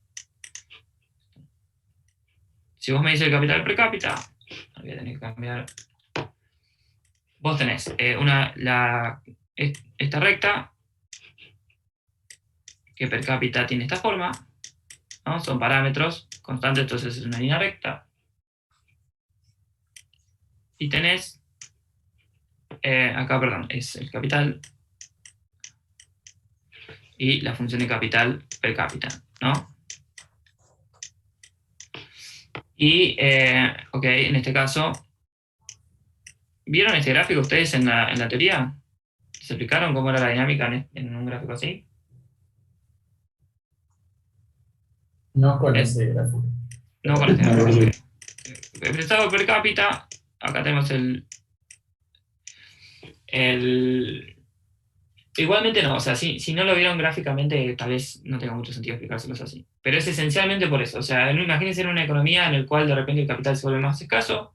Si vos me dices el capital per cápita, voy a tener que cambiar. Vos tenés esta recta, que per cápita tiene esta forma, ¿no? Son parámetros constantes, entonces es una línea recta. Y tenés, acá, perdón, es el capital y la función de capital per cápita, ¿no? Y, ok, en este caso, ¿vieron este gráfico ustedes en la teoría? ¿Se explicaron cómo era la dinámica en un gráfico así? No con ese gráfico. No con este gráfico. Expresado per cápita, acá tenemos igualmente no, o sea, si no lo vieron gráficamente, tal vez no tenga mucho sentido explicárselos así. Pero es esencialmente por eso. O sea, imagínense en una economía en la cual de repente el capital se vuelve más escaso.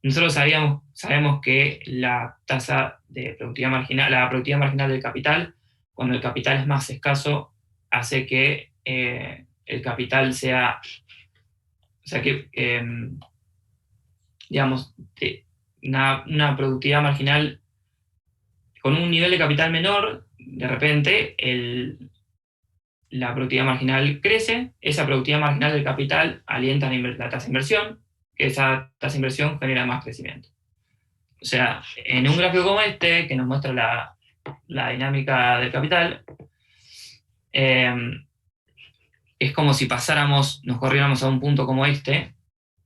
Nosotros sabemos que la tasa de productividad marginal, la productividad marginal del capital, cuando el capital es más escaso, hace que el capital sea, o sea, que, digamos, una productividad marginal con un nivel de capital menor, de repente la productividad marginal crece, esa productividad marginal del capital alienta la tasa de inversión, que esa tasa de inversión genera más crecimiento. O sea, en un gráfico como este, que nos muestra la dinámica del capital, es como si nos corriéramos a un punto como este,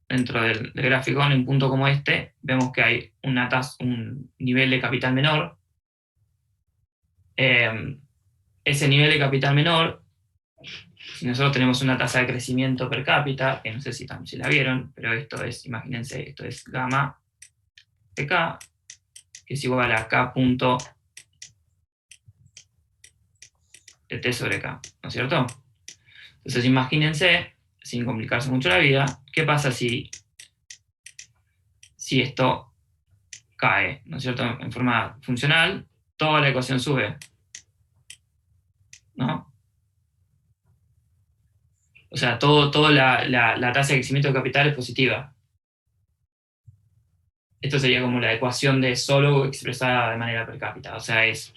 dentro del gráfico, en un punto como este, vemos que hay un nivel de capital menor. Ese nivel de capital menor, si nosotros tenemos una tasa de crecimiento per cápita, que no sé si la vieron, pero esto es, imagínense, esto es gamma de K, que es igual a K punto de T sobre K, ¿no es cierto? Entonces imagínense, sin complicarse mucho la vida, ¿qué pasa si esto cae, ¿no es cierto? En forma funcional, toda la ecuación sube, ¿no? O sea, toda la tasa de crecimiento de capital es positiva. Esto sería como la ecuación de Solow expresada de manera per cápita. O sea, es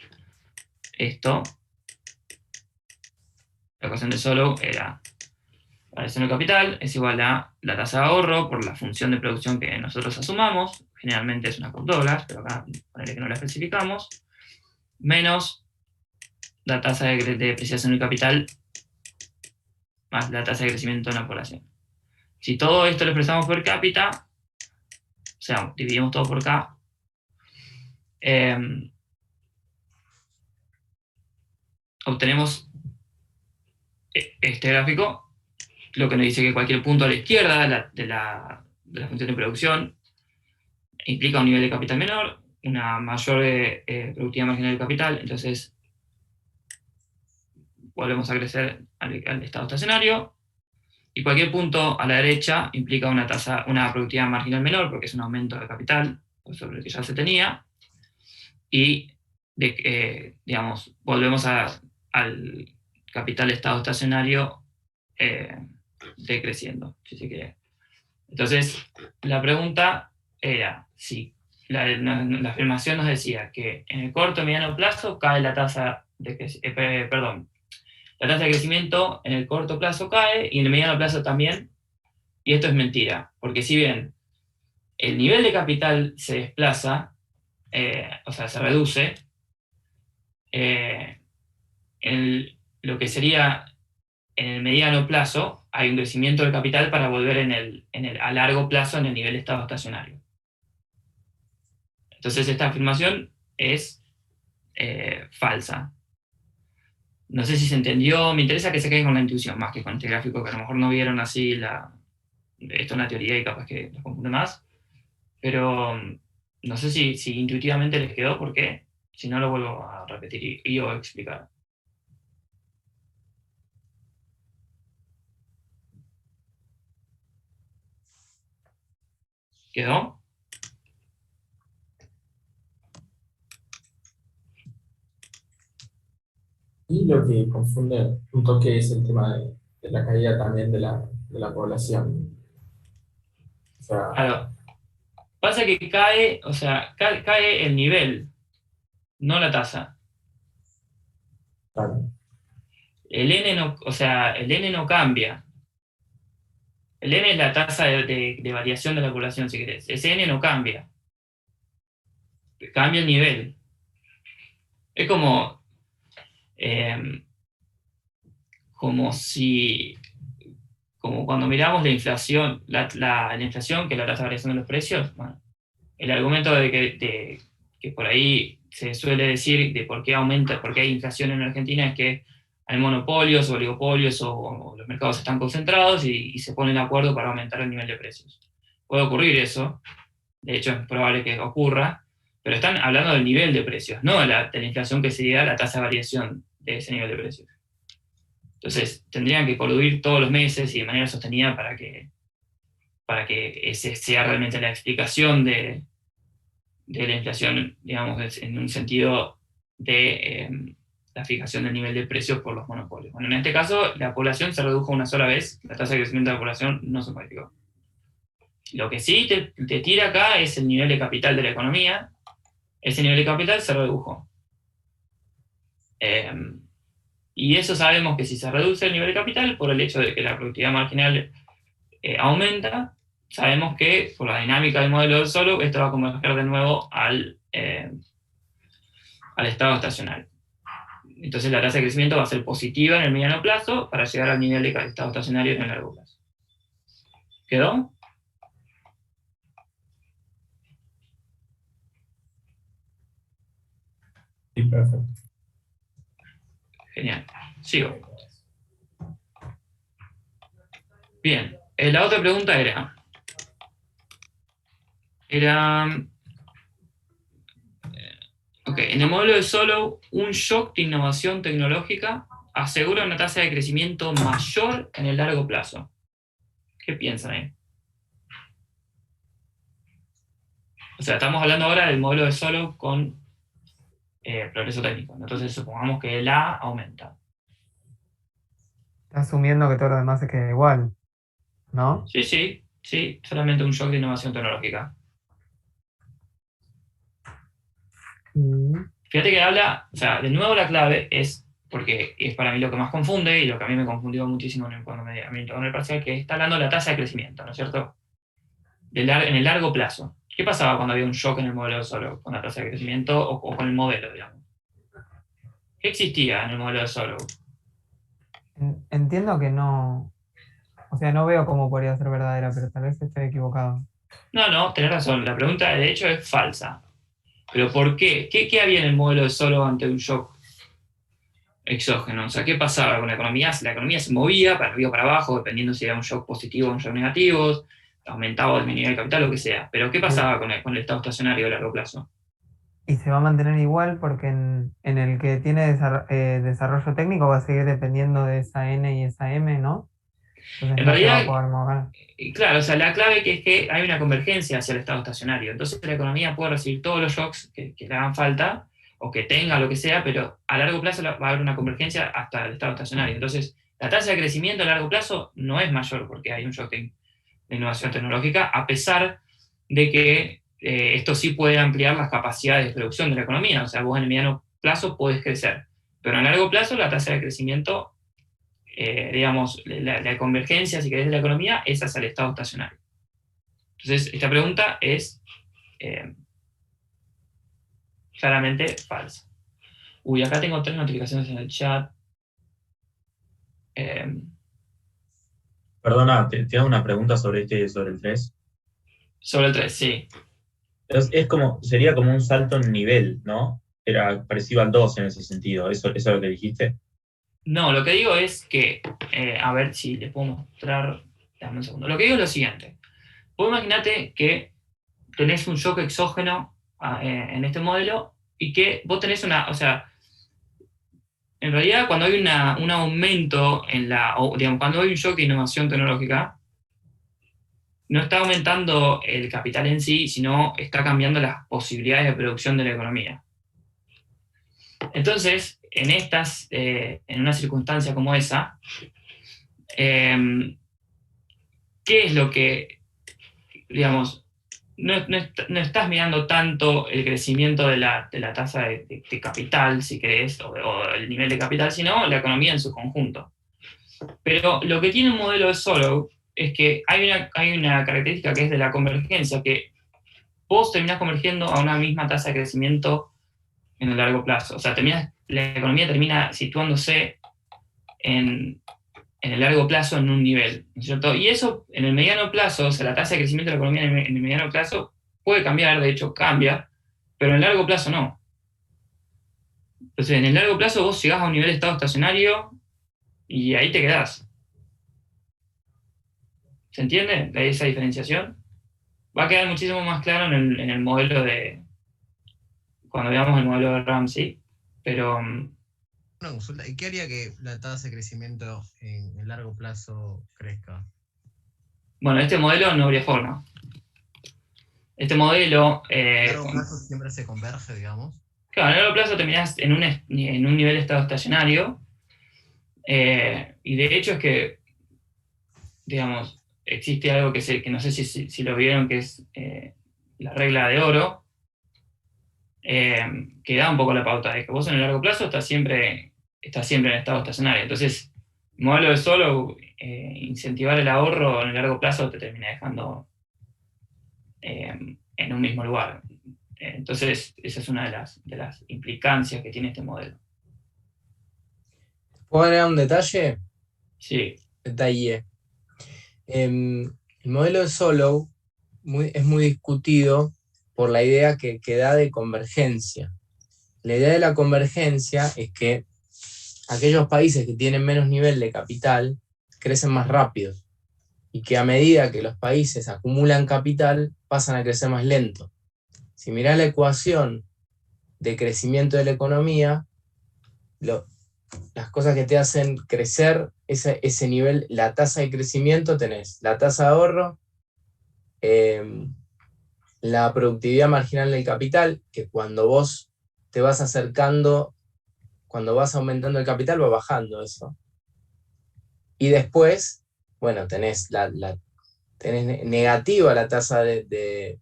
esto. La ecuación de Solow era la variación del capital es igual a la tasa de ahorro por la función de producción que nosotros asumamos. Generalmente es una Cobb-Douglas, pero acá ponele que no la especificamos. Menos la tasa de depreciación del capital más la tasa de crecimiento de la población. Si todo esto lo expresamos per cápita, o sea, dividimos todo por K, obtenemos este gráfico, lo que nos dice que cualquier punto a la izquierda de la función de producción implica un nivel de capital menor, una mayor productividad marginal del capital, entonces volvemos a crecer al estado estacionario, y cualquier punto a la derecha implica una productividad marginal menor, porque es un aumento de capital sobre el que ya se tenía, y, digamos, volvemos al capital de estado estacionario decreciendo, si se quiere. Entonces, la pregunta era si la afirmación nos decía que en el corto y mediano plazo cae la tasa de la tasa de crecimiento en el corto plazo cae y en el mediano plazo también, y esto es mentira, porque si bien el nivel de capital se desplaza, o sea, se reduce, lo que sería en el mediano plazo hay un crecimiento del capital para volver a largo plazo en el nivel de estado estacionario. Entonces esta afirmación es falsa. No sé si se entendió, me interesa que se queden con la intuición más que con este gráfico, que a lo mejor no vieron así esto es una teoría y capaz que los confunde más, pero no sé si intuitivamente les quedó, porque si no lo vuelvo a repetir y o explicar. ¿Quedó? Y lo que confunde un toque es el tema de la caída también de la población. O sea, Claro. Pasa que cae, o sea, cae el nivel, no la tasa. claro, El N no, o sea, el N no cambia. El N es la tasa de variación de la población, si querés. Ese N no cambia. Cambia el nivel. Es como como cuando miramos la inflación, la inflación, que es la tasa de variación de los precios. Bueno, el argumento que por ahí se suele decir de por qué aumenta, por qué hay inflación en Argentina, es que hay monopolios o oligopolios o los mercados están concentrados y se ponen de acuerdo para aumentar el nivel de precios. Puede ocurrir eso, de hecho es probable que ocurra, pero están hablando del nivel de precios, no de la inflación que sería la tasa de variación de ese nivel de precios. Entonces, tendrían que coludir todos los meses y de manera sostenida para que ese sea realmente la explicación de la inflación, digamos, en un sentido de la fijación del nivel de precios por los monopolios. Bueno, en este caso, la población se redujo una sola vez, la tasa de crecimiento de la población no se modificó. Lo que sí te tira acá es el nivel de capital de la economía. Ese nivel de capital se redujo. Y eso sabemos que si se reduce el nivel de capital, por el hecho de que la productividad marginal aumenta, sabemos que por la dinámica del modelo del Solow, esto va a converger de nuevo al estado estacionario. Entonces la tasa de crecimiento va a ser positiva en el mediano plazo para llegar al nivel de estado estacionario en el largo plazo. ¿Quedó? sí, perfecto. Genial. Sigo. Bien. La otra pregunta era ok, en el modelo de Solow, un shock de innovación tecnológica asegura una tasa de crecimiento mayor en el largo plazo. ¿Qué piensan ahí? O sea, estamos hablando ahora del modelo de Solow con progreso técnico. Entonces supongamos que el A aumenta. Está asumiendo que todo lo demás se queda igual, ¿no? Sí, solamente un shock de innovación tecnológica. Fíjate que habla, o sea, de nuevo la clave es, porque es para mí lo que más confunde y lo que a mí me confundió muchísimo cuando me tocó en el parcial, que está hablando de la tasa de crecimiento, ¿no es cierto? En el largo plazo. ¿Qué pasaba cuando había un shock en el modelo Solow con la tasa de crecimiento o con el modelo, digamos? ¿Qué existía en el modelo de Solow? Entiendo que no, o sea, no veo cómo podría ser verdadera, pero tal vez estoy equivocado. No, tenés razón, la pregunta de hecho es falsa. ¿Pero por qué? ¿Qué había en el modelo de Solow ante un shock exógeno? O sea, ¿qué pasaba con la economía? La economía se movía para arriba o para abajo, dependiendo si era un shock positivo o un shock negativo, aumentaba o disminuía el capital, lo que sea. Pero ¿qué pasaba con el estado estacionario a largo plazo? Y se va a mantener igual porque en el que tiene desarrollo técnico va a seguir dependiendo de esa N y esa M, ¿no? Entonces En no se va realidad, a poder mover. y claro, o sea, la clave que es que hay una convergencia hacia el estado estacionario. Entonces la economía puede recibir todos los shocks que le hagan falta, o que tenga lo que sea, pero a largo plazo va a haber una convergencia hasta el estado estacionario. Entonces, la tasa de crecimiento a largo plazo no es mayor porque hay un shock de innovación tecnológica, a pesar de que esto sí puede ampliar las capacidades de producción de la economía. O sea, vos en el mediano plazo podés crecer, pero a largo plazo la tasa de crecimiento, digamos, la convergencia, si querés, de la economía es hacia el estado estacionario. Entonces, esta pregunta es claramente falsa. Uy, acá tengo 3 notificaciones en el chat. Perdona, te hago una pregunta sobre el 3. Sobre el 3, sí. Es como, sería como un salto en nivel, ¿no? Era parecido al 2 en ese sentido. ¿Eso es lo que dijiste? No, lo que digo es que, a ver si les puedo mostrar, dame un segundo. Lo que digo es lo siguiente. Vos imaginate que tenés un shock exógeno en este modelo y que vos tenés o sea, en realidad cuando hay un aumento digamos, cuando hay un shock de innovación tecnológica, no está aumentando el capital en sí, sino está cambiando las posibilidades de producción de la economía. Entonces, en una circunstancia como esa, ¿qué es lo que, digamos, no estás mirando tanto el crecimiento de la tasa de capital, si querés, o el nivel de capital, sino la economía en su conjunto? Pero lo que tiene un modelo de Solow es que hay una característica que es de la convergencia, que vos terminás convergiendo a una misma tasa de crecimiento en el largo plazo. O sea, la economía termina situándose en el largo plazo en un nivel, ¿no es cierto? Y eso en el mediano plazo, o sea, la tasa de crecimiento de la economía en el mediano plazo puede cambiar, de hecho cambia, pero en el largo plazo no. Entonces, en el largo plazo vos llegás a un nivel de estado estacionario y ahí te quedás. ¿Se entiende esa diferenciación? Va a quedar muchísimo más claro en el modelo cuando veamos el modelo de Ramsey, pero... Una consulta, ¿y qué haría que la tasa de crecimiento en el largo plazo crezca? Bueno, este modelo no habría forma. Este modelo... ¿En el largo plazo siempre se converge, digamos? Claro, en el largo plazo terminás en un nivel de estado estacionario, y de hecho es que, digamos, existe algo que no sé si lo vieron, que es la regla de oro, que da un poco la pauta de que vos en el largo plazo estás siempre en estado estacionario. Entonces, el modelo de Solow, incentivar el ahorro en el largo plazo te termina dejando en un mismo lugar. Entonces, esa es una de las implicancias que tiene este modelo. ¿Puedo agregar un detalle? Sí. Detalle. El modelo de Solow es muy discutido por la idea que da de convergencia. La idea de la convergencia es que aquellos países que tienen menos nivel de capital crecen más rápido y que a medida que los países acumulan capital pasan a crecer más lento. Si mirás la ecuación de crecimiento de la economía, las cosas que te hacen crecer ese nivel, la tasa de crecimiento, tenés la tasa de ahorro, la productividad marginal del capital, que cuando vos te vas acercando, cuando vas aumentando el capital va bajando eso. Y después, bueno, tenés negativa la tasa de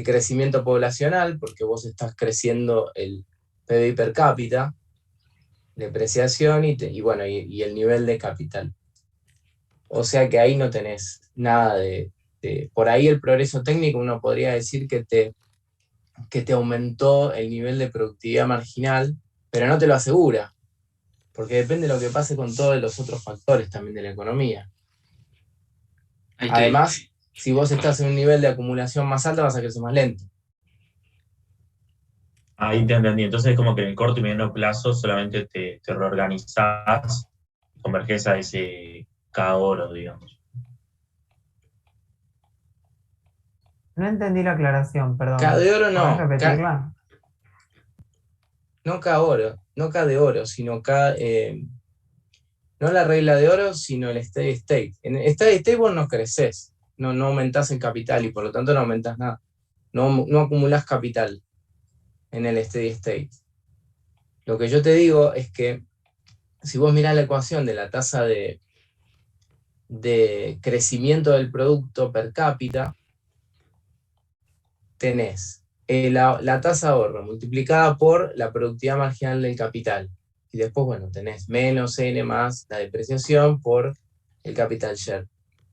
crecimiento poblacional, porque vos estás creciendo el PBI per cápita, depreciación y el nivel de capital. O sea que ahí no tenés nada por ahí el progreso técnico uno podría decir que te aumentó el nivel de productividad marginal, pero no te lo asegura, porque depende de lo que pase con todos los otros factores también de la economía. Además, si vos estás en un nivel de acumulación más alto, vas a crecer más lento. Ahí te entendí. Entonces es como que en el corto y mediano plazo solamente te reorganizás, converges a ese K oro, digamos. No entendí la aclaración, perdón. K de oro no. ¿Podés repetirla? No K oro, no K de oro, sino K... no la regla de oro, sino el steady state. En el steady state vos no creces, no aumentás el capital y por lo tanto no aumentás nada. No acumulás capital en el steady state. Lo que yo te digo es que si vos mirás la ecuación de la tasa de crecimiento del producto per cápita, tenés la tasa de ahorro multiplicada por la productividad marginal del capital. Y después, bueno, tenés menos n más la depreciación por el capital share.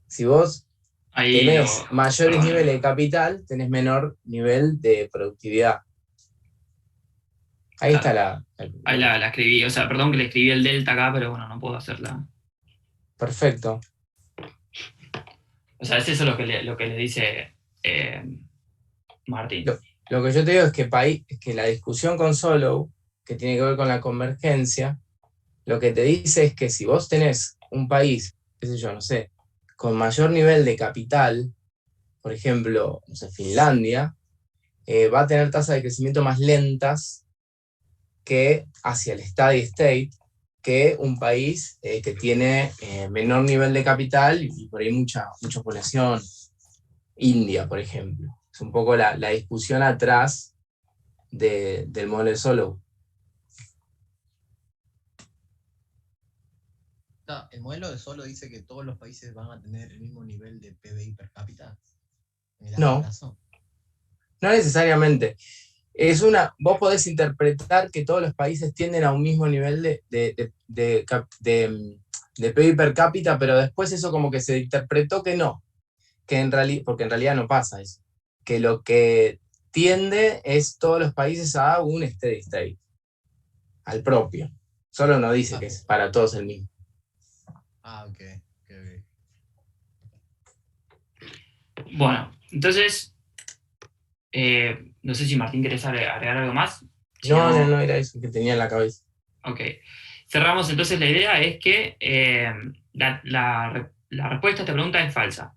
Si vos tenés mayores niveles de capital, tenés menor nivel de productividad. Ahí está Ahí la escribí, o sea, perdón que le escribí el delta acá, pero bueno, no puedo hacerla. Perfecto. O sea, es eso lo que le dice Martín. Lo que yo te digo es que la discusión con Solow, que tiene que ver con la convergencia, lo que te dice es que si vos tenés un país, qué sé yo, no sé, con mayor nivel de capital, por ejemplo, no sé, Finlandia, va a tener tasas de crecimiento más lentas que hacia el steady state, que un país que tiene menor nivel de capital y por ahí mucha población. India, por ejemplo. Es un poco la discusión atrás del modelo de Solow. No, el modelo de Solow dice que todos los países van a tener el mismo nivel de PBI per cápita. No, no necesariamente. Vos podés interpretar que todos los países tienden a un mismo nivel de PBI per cápita, pero después eso como que se interpretó que no, porque en realidad no pasa eso, que lo que tiende es todos los países a un steady state, al propio. Solo no dice que es para todos el mismo. Ok. Bueno, entonces, no sé si Martín querés agregar algo más. No, era eso que tenía en la cabeza. Ok. Cerramos entonces, la idea es que la respuesta a esta pregunta es falsa.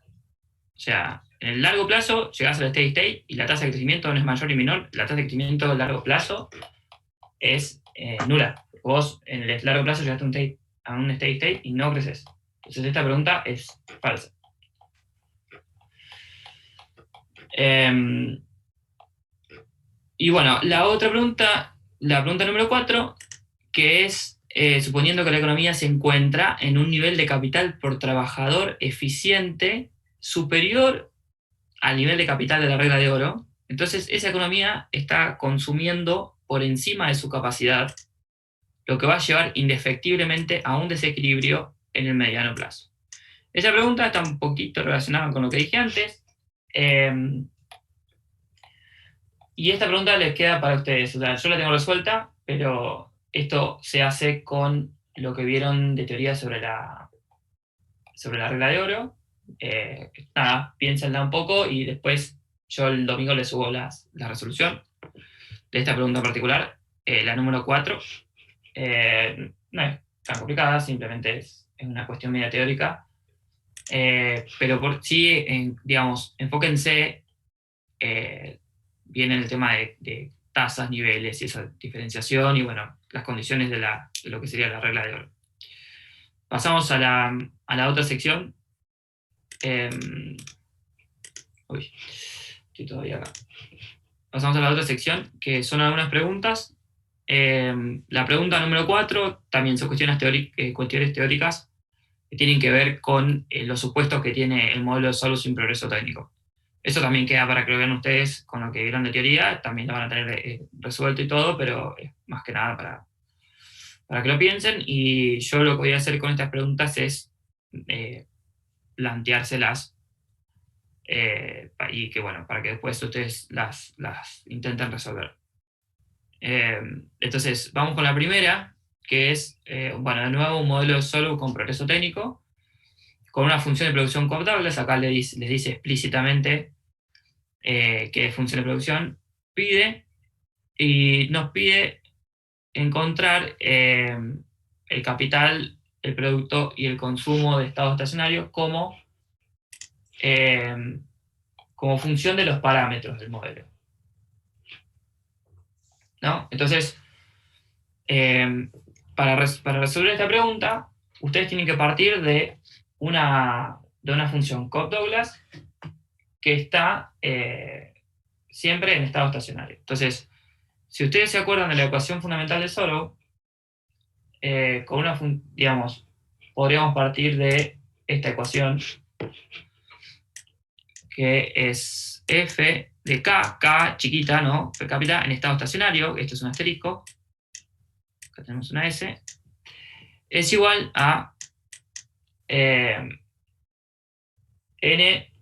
O sea, en el largo plazo llegás al steady state y la tasa de crecimiento no es mayor ni menor. La tasa de crecimiento a largo plazo es nula. Vos en el largo plazo llegaste a un steady state y no creces. Entonces esta pregunta es falsa. Y bueno, la otra pregunta, la pregunta número 4, que es, suponiendo que la economía se encuentra en un nivel de capital por trabajador eficiente superior al nivel de capital de la regla de oro, entonces esa economía está consumiendo por encima de su capacidad, lo que va a llevar indefectiblemente a un desequilibrio en el mediano plazo. Esa pregunta está un poquito relacionada con lo que dije antes, y esta pregunta les queda para ustedes. O sea, yo la tengo resuelta, pero esto se hace con lo que vieron de teoría sobre la regla de oro. Nada, piénsenla un poco y después yo el domingo les subo la resolución de esta pregunta en particular, la número 4. No es tan complicada, simplemente es una cuestión media teórica. Pero por sí, digamos, enfóquense bien en el tema de tasas, niveles y esa diferenciación y bueno, las condiciones de lo que sería la regla de oro. Pasamos a la otra sección. Uy, estoy todavía acá. Pasamos a la otra sección, que son algunas preguntas. La pregunta número 4 también son cuestiones teóricas que tienen que ver con los supuestos que tiene el modelo de Solow sin progreso técnico. Eso también queda para que lo vean ustedes con lo que vieron de teoría, también lo van a tener resuelto y todo, pero más que nada para que lo piensen, y yo lo que voy a hacer con estas preguntas es planteárselas y que bueno, para que después ustedes las intenten resolver. Entonces, vamos con la primera, que es, bueno, de nuevo un modelo de Solow con progreso técnico, con una función de producción cooptables. Acá les dice explícitamente qué función de producción pide, y nos pide encontrar el capital, el producto y el consumo de estados estacionarios como función de los parámetros del modelo, ¿no? Entonces, para resolver esta pregunta, ustedes tienen que partir de una función Cobb-Douglas que está siempre en estado estacionario. Entonces, si ustedes se acuerdan de la ecuación fundamental de Sorow, digamos, podríamos partir de esta ecuación que es f de k chiquita, ¿no? Per cápita en estado estacionario, esto es un asterisco, acá tenemos una S, es igual a n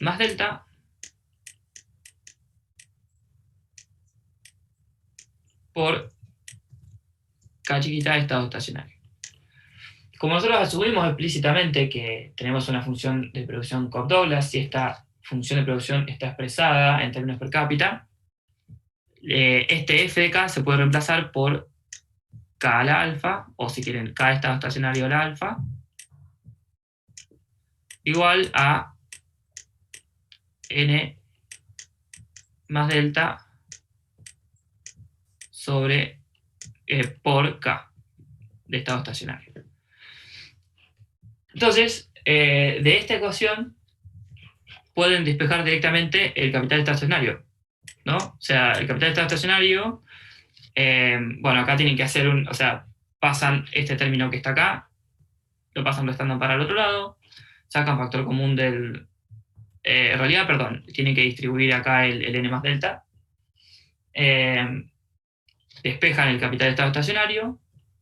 más delta por k chiquita de estado estacionario. Como nosotros asumimos explícitamente que tenemos una función de producción Cobb-Douglas, si esta función de producción está expresada en términos per cápita, este f de k se puede reemplazar por k a la alfa, o si quieren, k de estado estacionario a la alfa, igual a n más delta sobre por k de estado estacionario. Entonces, de esta ecuación pueden despejar directamente el capital estacionario, ¿no? O sea, el capital estado estacionario, bueno, acá tienen que hacer o sea, pasan este término que está acá, lo pasan restando para el otro lado, sacan factor común del... en realidad, perdón, tienen que distribuir acá el n más delta, despejan el capital de estado estacionario,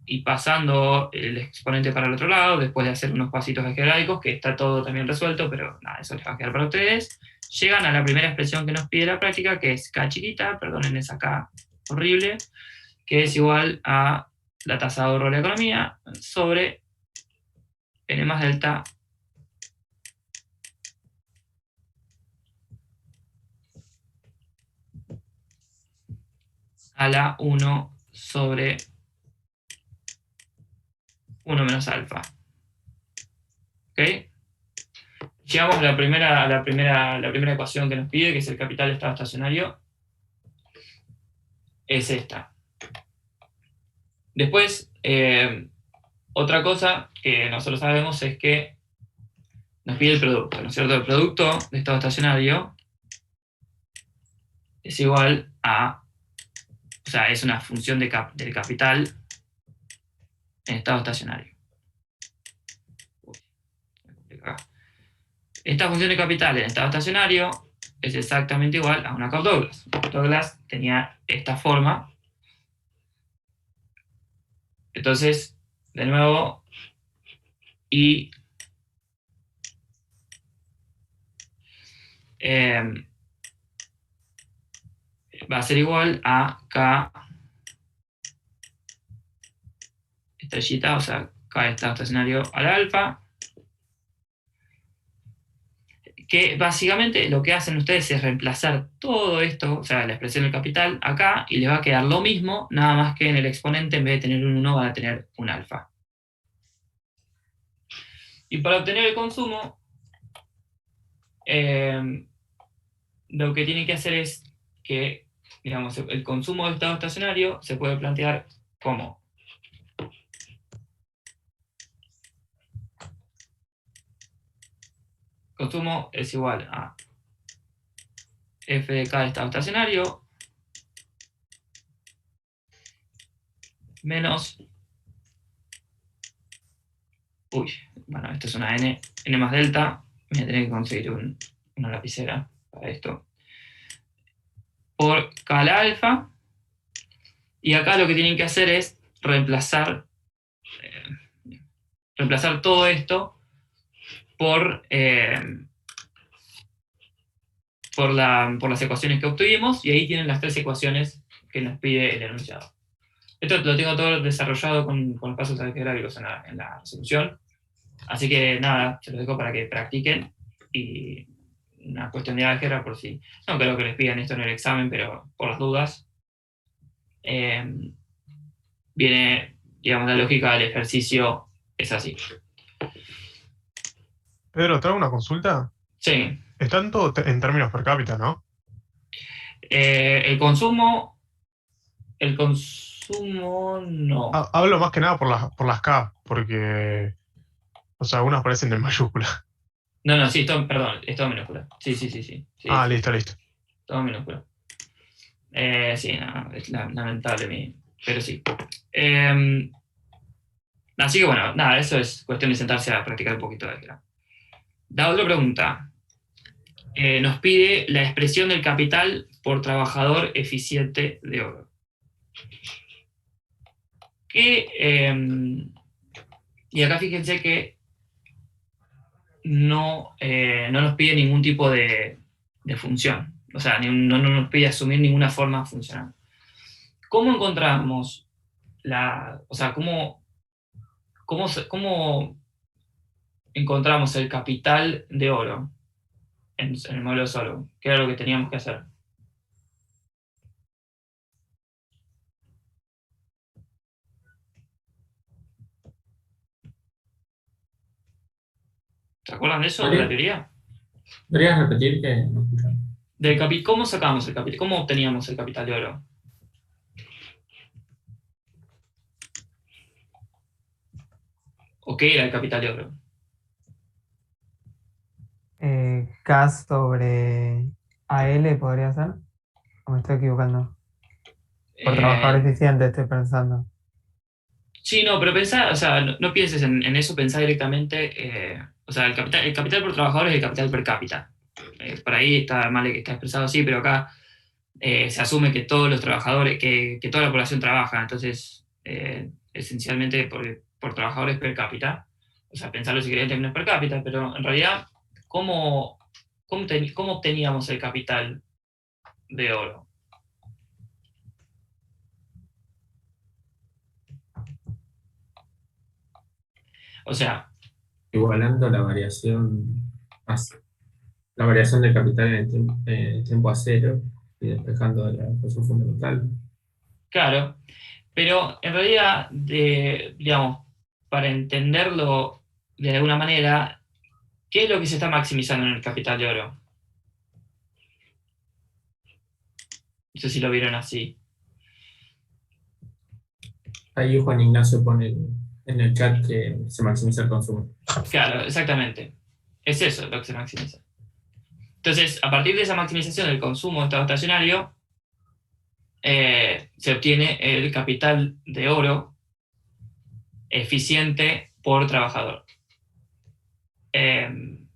y pasando el exponente para el otro lado, después de hacer unos pasitos algebraicos, que está todo también resuelto, pero nada, eso les va a quedar para ustedes, llegan a la primera expresión que nos pide la práctica, que es k chiquita, perdonen esa k horrible, que es igual a la tasa de ahorro de la economía sobre n más delta a la 1 sobre 1 menos alfa. ¿Ok? Llegamos a la primera ecuación que nos pide, que es el capital de estado estacionario. Es esta. Después, otra cosa que nosotros sabemos es que nos pide el producto, ¿no es cierto? El producto de estado estacionario es igual a, o sea, es una función del capital en estado estacionario. Esta función de capital en estado estacionario es exactamente igual a una Cobb-Douglas. Cobb-Douglas tenía esta forma. Entonces, de nuevo, y va a ser igual a K estrellita, o sea, K de estado estacionario al alfa, que básicamente lo que hacen ustedes es reemplazar todo esto, o sea, la expresión del capital acá, y les va a quedar lo mismo, nada más que en el exponente, en vez de tener un 1, van a tener un alfa. Y para obtener el consumo, lo que tienen que hacer es que, digamos, el consumo de estado estacionario se puede plantear como consumo es igual a f de k de estado estacionario menos, bueno, esto es una n más delta, voy a tener que conseguir una lapicera para esto, por k a la alfa, y acá lo que tienen que hacer es reemplazar todo esto por las ecuaciones que obtuvimos, y ahí tienen las 3 ecuaciones que nos pide el enunciado. Esto lo tengo todo desarrollado con los pasos algebraicos en la resolución, así que nada, se los dejo para que practiquen, y una cuestión de álgebra por si, no creo que les pidan esto en el examen, pero por las dudas, viene, digamos, la lógica del ejercicio es así. Pedro, ¿te hago una consulta? Sí. Están todo en términos per cápita, ¿no? El consumo, consumo, no. Hablo más que nada por las K, porque, o sea, algunas parecen en mayúscula. No, sí, perdón, es todo minúscula. Sí. Sí, Listo. todo minúscula. Sí, no, es lamentable pero sí. Así que bueno, nada, eso es cuestión de sentarse a practicar un poquito de álgebra. La otra pregunta. Nos pide la expresión del capital por trabajador eficiente de oro. Y acá fíjense que no nos pide ningún tipo de función. O sea, no nos pide asumir ninguna forma funcional. ¿Cómo encontramos cómo encontramos el capital de oro en el modelo solo? ¿Qué era lo que teníamos que hacer? ¿Se acuerdan de eso, de la teoría? ¿Podrías repetir que no escuché? ¿Cómo sacamos el capital? ¿Cómo obteníamos el capital de oro? ¿O qué era el capital de oro? K sobre AL podría ser. ¿O me estoy equivocando? Por trabajador eficiente estoy pensando. Sí, no, pero pensá, o sea, no pienses en eso, pensá directamente, o sea, el capital por trabajador es el capital per cápita. Por ahí está mal que está expresado así, pero acá se asume que todos los trabajadores, que toda la población trabaja, entonces, esencialmente por trabajadores per cápita, o sea, pensarlo si querés en términos per cápita, pero en realidad, ¿cómo obteníamos el capital de oro? O sea, igualando la variación del capital en el tiempo a cero y despejando la ecuación fundamental. Claro, pero en realidad, digamos, para entenderlo de alguna manera, ¿qué es lo que se está maximizando en el capital de oro? No sé si lo vieron así. Ahí Juan Ignacio pone en el chat que se maximiza el consumo. Claro, exactamente. Es eso lo que se maximiza. Entonces, a partir de esa maximización del consumo de estado estacionario, se obtiene el capital de oro eficiente por trabajador. Pero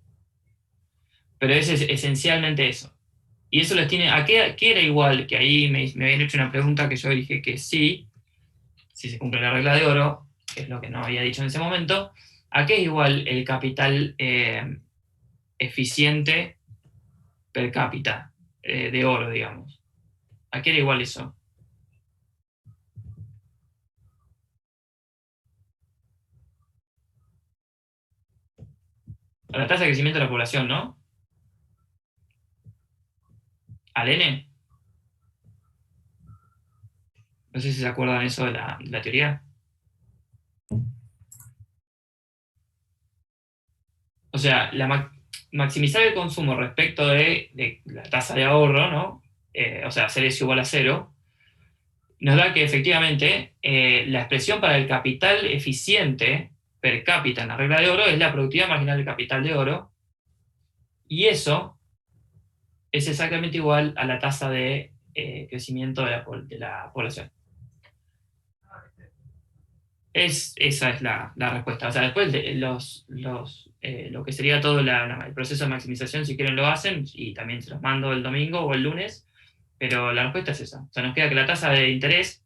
es esencialmente eso. Y eso les tiene... ¿A qué era igual? Que ahí me habían hecho una pregunta que yo dije que sí, si se cumple la regla de oro, que es lo que no había dicho en ese momento. ¿A qué es igual el capital eficiente per cápita de oro, digamos? ¿A qué era igual eso? A la tasa de crecimiento de la población, ¿no? ¿Al N? No sé si se acuerdan eso de la teoría. O sea, maximizar el consumo respecto de la tasa de ahorro, ¿no? O sea, hacer eso igual a cero, nos da que efectivamente la expresión para el capital eficiente per cápita en la regla de oro es la productividad marginal del capital de oro, y eso es exactamente igual a la tasa de crecimiento de la población. Esa es la respuesta. O sea, después lo que sería todo el proceso de maximización, si quieren lo hacen, y también se los mando el domingo o el lunes, pero la respuesta es esa. O sea, nos queda que la tasa de interés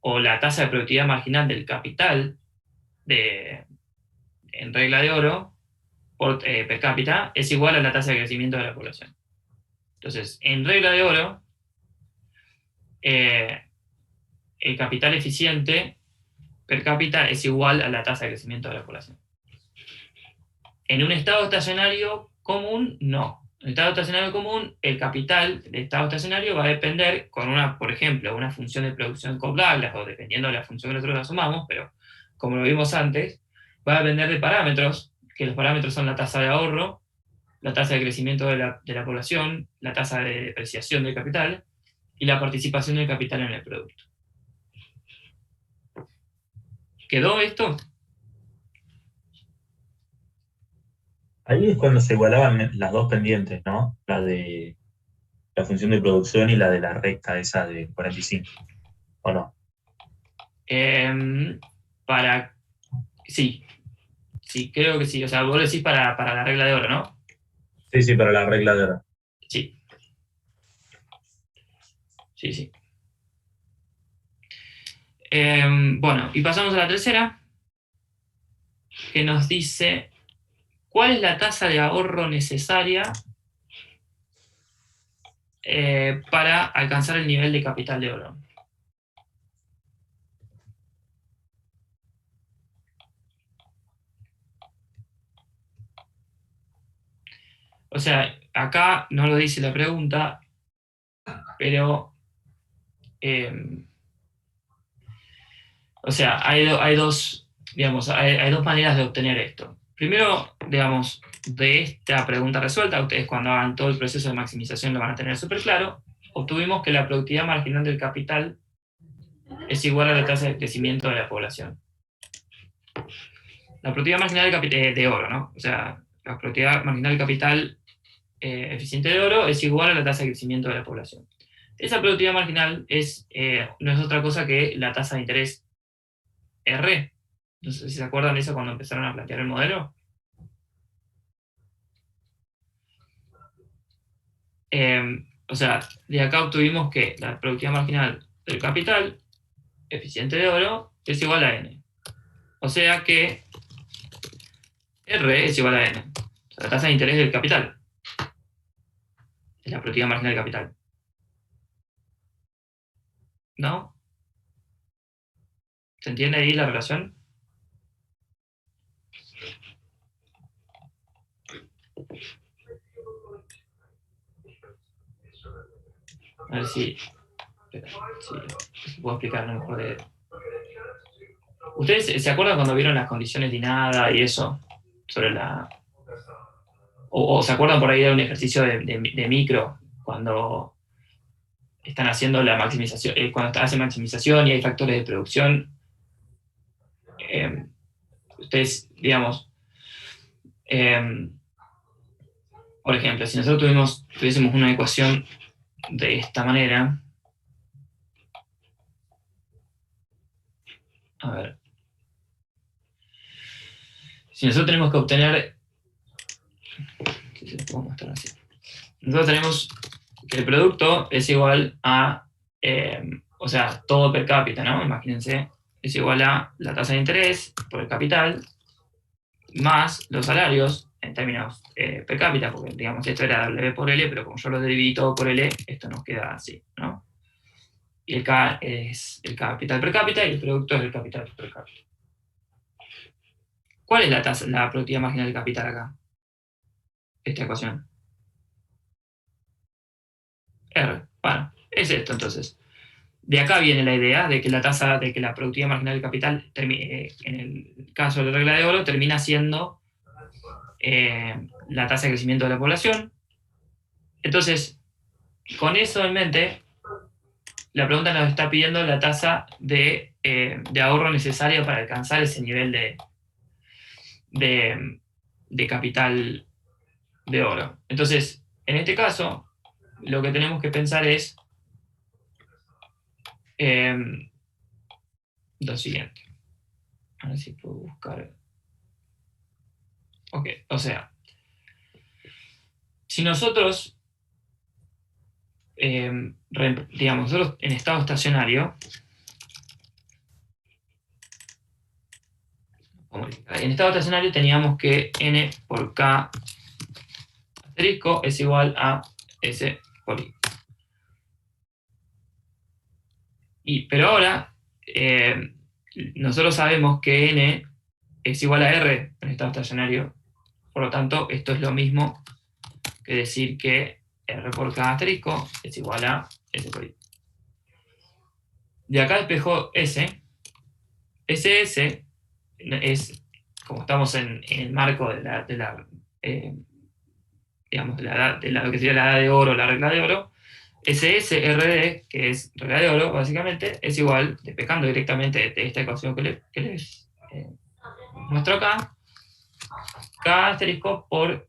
o la tasa de productividad marginal del capital en regla de oro per cápita es igual a la tasa de crecimiento de la población. Entonces, en regla de oro, el capital eficiente per cápita es igual a la tasa de crecimiento de la población. En un estado estacionario común, no. En el estado estacionario común, el capital del estado estacionario va a depender con por ejemplo, una función de producción Cobb-Douglas, o dependiendo de la función que nosotros asumamos, pero como lo vimos antes, va a depender de parámetros, que los parámetros son la tasa de ahorro, la tasa de crecimiento de la población, la tasa de depreciación del capital, y la participación del capital en el producto. ¿Quedó esto? Ahí es cuando se igualaban las dos pendientes, ¿no? La de la función de producción y la de la recta esa de 45, ¿o no? Sí, sí, creo que sí. O sea, vos lo decís para la regla de oro, ¿no? Sí, para la regla de oro. Sí. Sí. Bueno, y pasamos a la tercera, que nos dice, ¿cuál es la tasa de ahorro necesaria para alcanzar el nivel de capital de oro? O sea, acá no lo dice la pregunta, pero o sea, hay dos maneras de obtener esto. Primero, digamos, de esta pregunta resuelta, ustedes cuando hagan todo el proceso de maximización lo van a tener súper claro, obtuvimos que la productividad marginal del capital es igual a la tasa de crecimiento de la población. La productividad marginal de oro, ¿no? O sea, la productividad marginal del capital eficiente de oro es igual a la tasa de crecimiento de la población. Esa productividad marginal no es otra cosa que la tasa de interés R. No sé si se acuerdan de eso cuando empezaron a plantear el modelo. O sea, de acá obtuvimos que la productividad marginal del capital eficiente de oro es igual a N. O sea que R es igual a N. O sea, la tasa de interés del capital. Es la productividad marginal del capital. ¿No? ¿Se entiende ahí la relación? A ver si puedo explicar a lo mejor de... ¿Ustedes se acuerdan cuando vieron las condiciones de nada y eso? Sobre la... O se acuerdan por ahí de un ejercicio de micro, cuando están haciendo la maximización, cuando hacen maximización y hay factores de producción, ustedes, digamos, por ejemplo, si nosotros tuviésemos una ecuación de esta manera, a ver, si nosotros tenemos que obtener, si se lo puedo mostrar así, nosotros tenemos que el producto es igual a, o sea, todo per cápita, ¿no? Imagínense, es igual a la tasa de interés por el capital más los salarios en términos per cápita, porque digamos esto era W por L, pero como yo lo dividí todo por L, esto nos queda así, ¿no? Y el K es el capital per cápita y el producto es el capital per cápita. ¿Cuál es la productividad marginal del capital acá? Esta ecuación. R. Bueno, es esto entonces. De acá viene la idea de que la productividad marginal del capital, en el caso de la regla de oro, termina siendo la tasa de crecimiento de la población. Entonces, con eso en mente, la pregunta nos está pidiendo la tasa de ahorro necesaria para alcanzar ese nivel de capital de oro. Entonces, en este caso, lo que tenemos que pensar es lo siguiente. A ver si puedo buscar. Ok, o sea, si nosotros, digamos, nosotros en estado estacionario, en estado estacionario teníamos que n por k asterisco es igual a s por i. Pero ahora, nosotros sabemos que n es igual a r en estado estacionario, por lo tanto, esto es lo mismo que decir que r por k asterisco es igual a s por i. De acá despejo s. SS es, como estamos en el marco de lo que sería la edad de oro, la regla de oro, SSRD, que es regla de oro, básicamente, es igual, despejando directamente de esta ecuación que les muestro acá, K asterisco por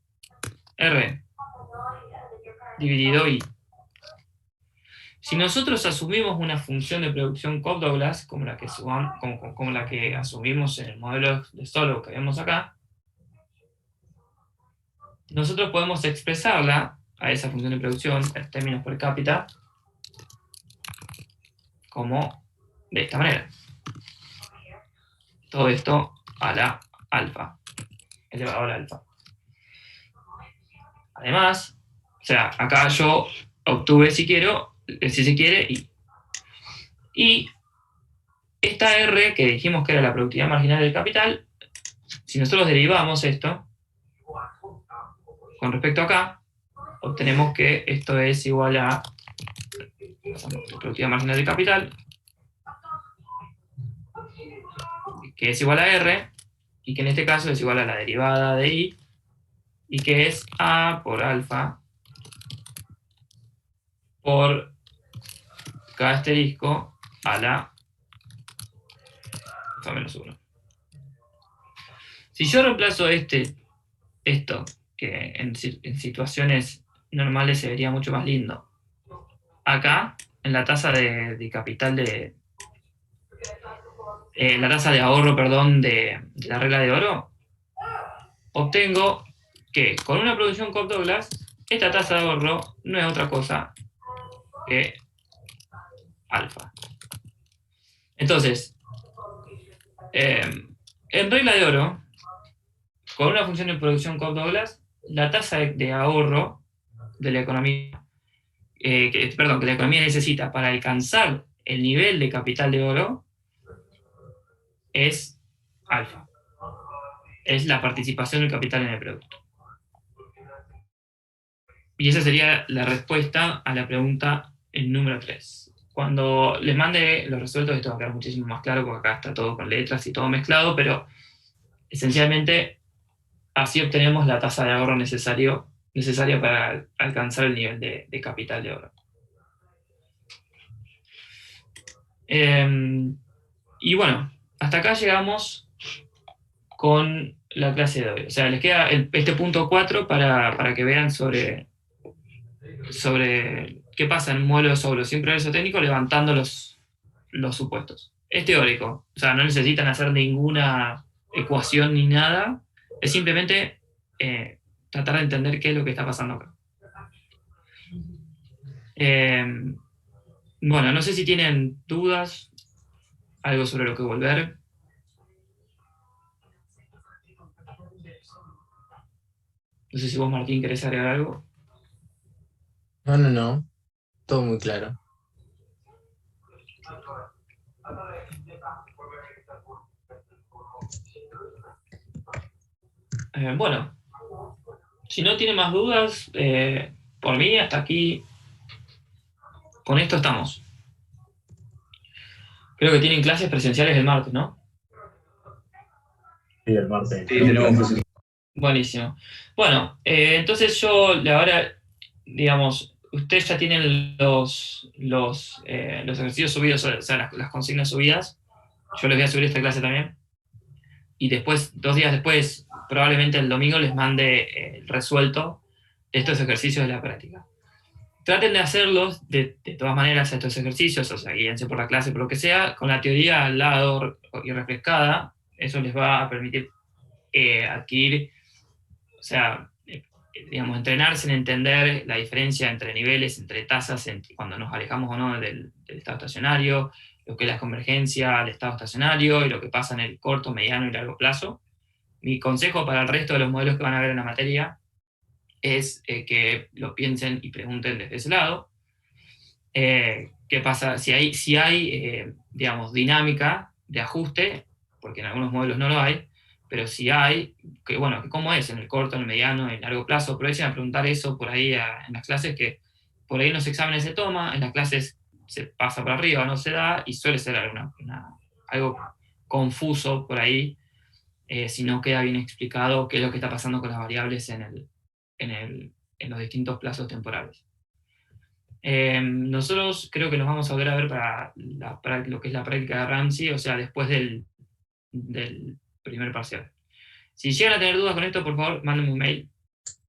R, dividido I. Si nosotros asumimos una función de producción Cobb-Douglas, como la que asumimos en el modelo de Solow que vemos acá, nosotros podemos expresarla a esa función de producción en términos per cápita como de esta manera. Todo esto a la alfa, elevado a la alfa. Además, o sea, acá yo obtuve, si se quiere, I. Y esta R, que dijimos que era la productividad marginal del capital, si nosotros derivamos esto, con respecto a acá, obtenemos que esto es igual a la productividad marginal del capital, que es igual a R, y que en este caso es igual a la derivada de I, y que es A por alfa por K asterisco a la alfa menos 1. Si yo reemplazo esto, que en situaciones normales se vería mucho más lindo, acá, en la tasa de capital la tasa de ahorro, perdón, de la regla de oro, obtengo que con una producción Cobb-Douglas, esta tasa de ahorro no es otra cosa que alfa. Entonces, en regla de oro, con una función de producción Cobb-Douglas, la tasa de ahorro de la economía, que la economía necesita para alcanzar el nivel de capital de oro es alfa. Es la participación del capital en el producto. Y esa sería la respuesta a la pregunta número 3. Cuando les mande los resueltos, esto va a quedar muchísimo más claro, porque acá está todo con letras y todo mezclado, pero esencialmente así obtenemos la tasa de ahorro necesaria para alcanzar el nivel de capital de oro. Y bueno, hasta acá llegamos con la clase de hoy. O sea, les queda este punto 4 para que vean sobre qué pasa en un modelo de Solow sin progreso técnico, levantando los supuestos. Es teórico, o sea, no necesitan hacer ninguna ecuación ni nada, es simplemente tratar de entender qué es lo que está pasando acá. Bueno, no sé si tienen dudas, algo sobre lo que volver. No sé si vos, Martín, querés agregar algo. No. Todo muy claro. Bueno, si no tienen más dudas, por mí hasta aquí, con esto estamos. Creo que tienen clases presenciales el martes, ¿no? Sí, el martes. Sí, tenemos. Buenísimo. Bueno, entonces yo ahora, digamos, ustedes ya tienen los ejercicios subidos, o sea, las consignas subidas. Yo les voy a subir esta clase también. Y después, 2 días después, probablemente el domingo, les mande el resuelto de estos ejercicios de la práctica. Traten de hacerlos de todas maneras estos ejercicios, o sea, guíense por la clase, por lo que sea, con la teoría al lado y refrescada. Eso les va a permitir adquirir, o sea, digamos, entrenarse en entender la diferencia entre niveles, entre tasas, cuando nos alejamos o no del estado estacionario, lo que es la convergencia al estado estacionario y lo que pasa en el corto, mediano y largo plazo. Mi consejo para el resto de los modelos que van a ver en la materia es que lo piensen y pregunten desde ese lado. ¿Qué pasa? Si hay digamos, dinámica de ajuste, porque en algunos modelos no lo hay, pero si hay, que bueno, ¿cómo es en el corto, en el mediano, en el largo plazo? Aprovechen a preguntar eso por ahí en las clases, que por ahí en los exámenes se toma, en las clases se pasa por arriba, no se da, y suele ser algo confuso por ahí, si no queda bien explicado qué es lo que está pasando con las variables en los distintos plazos temporales. Nosotros creo que nos vamos a volver a ver para lo que es la práctica de Ramsey, o sea, después del primer parcial. Si llegan a tener dudas con esto, por favor, mándenme un mail.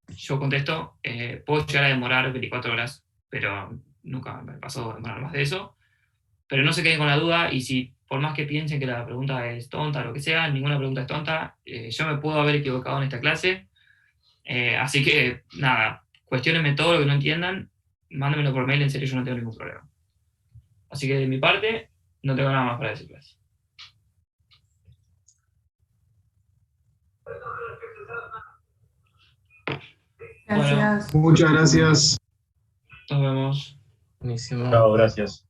Yo contesto. Puedo llegar a demorar 24 horas, pero nunca me pasó demorar más de eso. Pero no se queden con la duda, y si por más que piensen que la pregunta es tonta o lo que sea, ninguna pregunta es tonta. Yo me puedo haber equivocado en esta clase. Así que, nada, cuestionenme todo lo que no entiendan, mándenmelo por mail, en serio, yo no tengo ningún problema. Así que de mi parte, no tengo nada más para decirles. Gracias. Muchas gracias. Nos vemos. Buenísimo. Chao, gracias.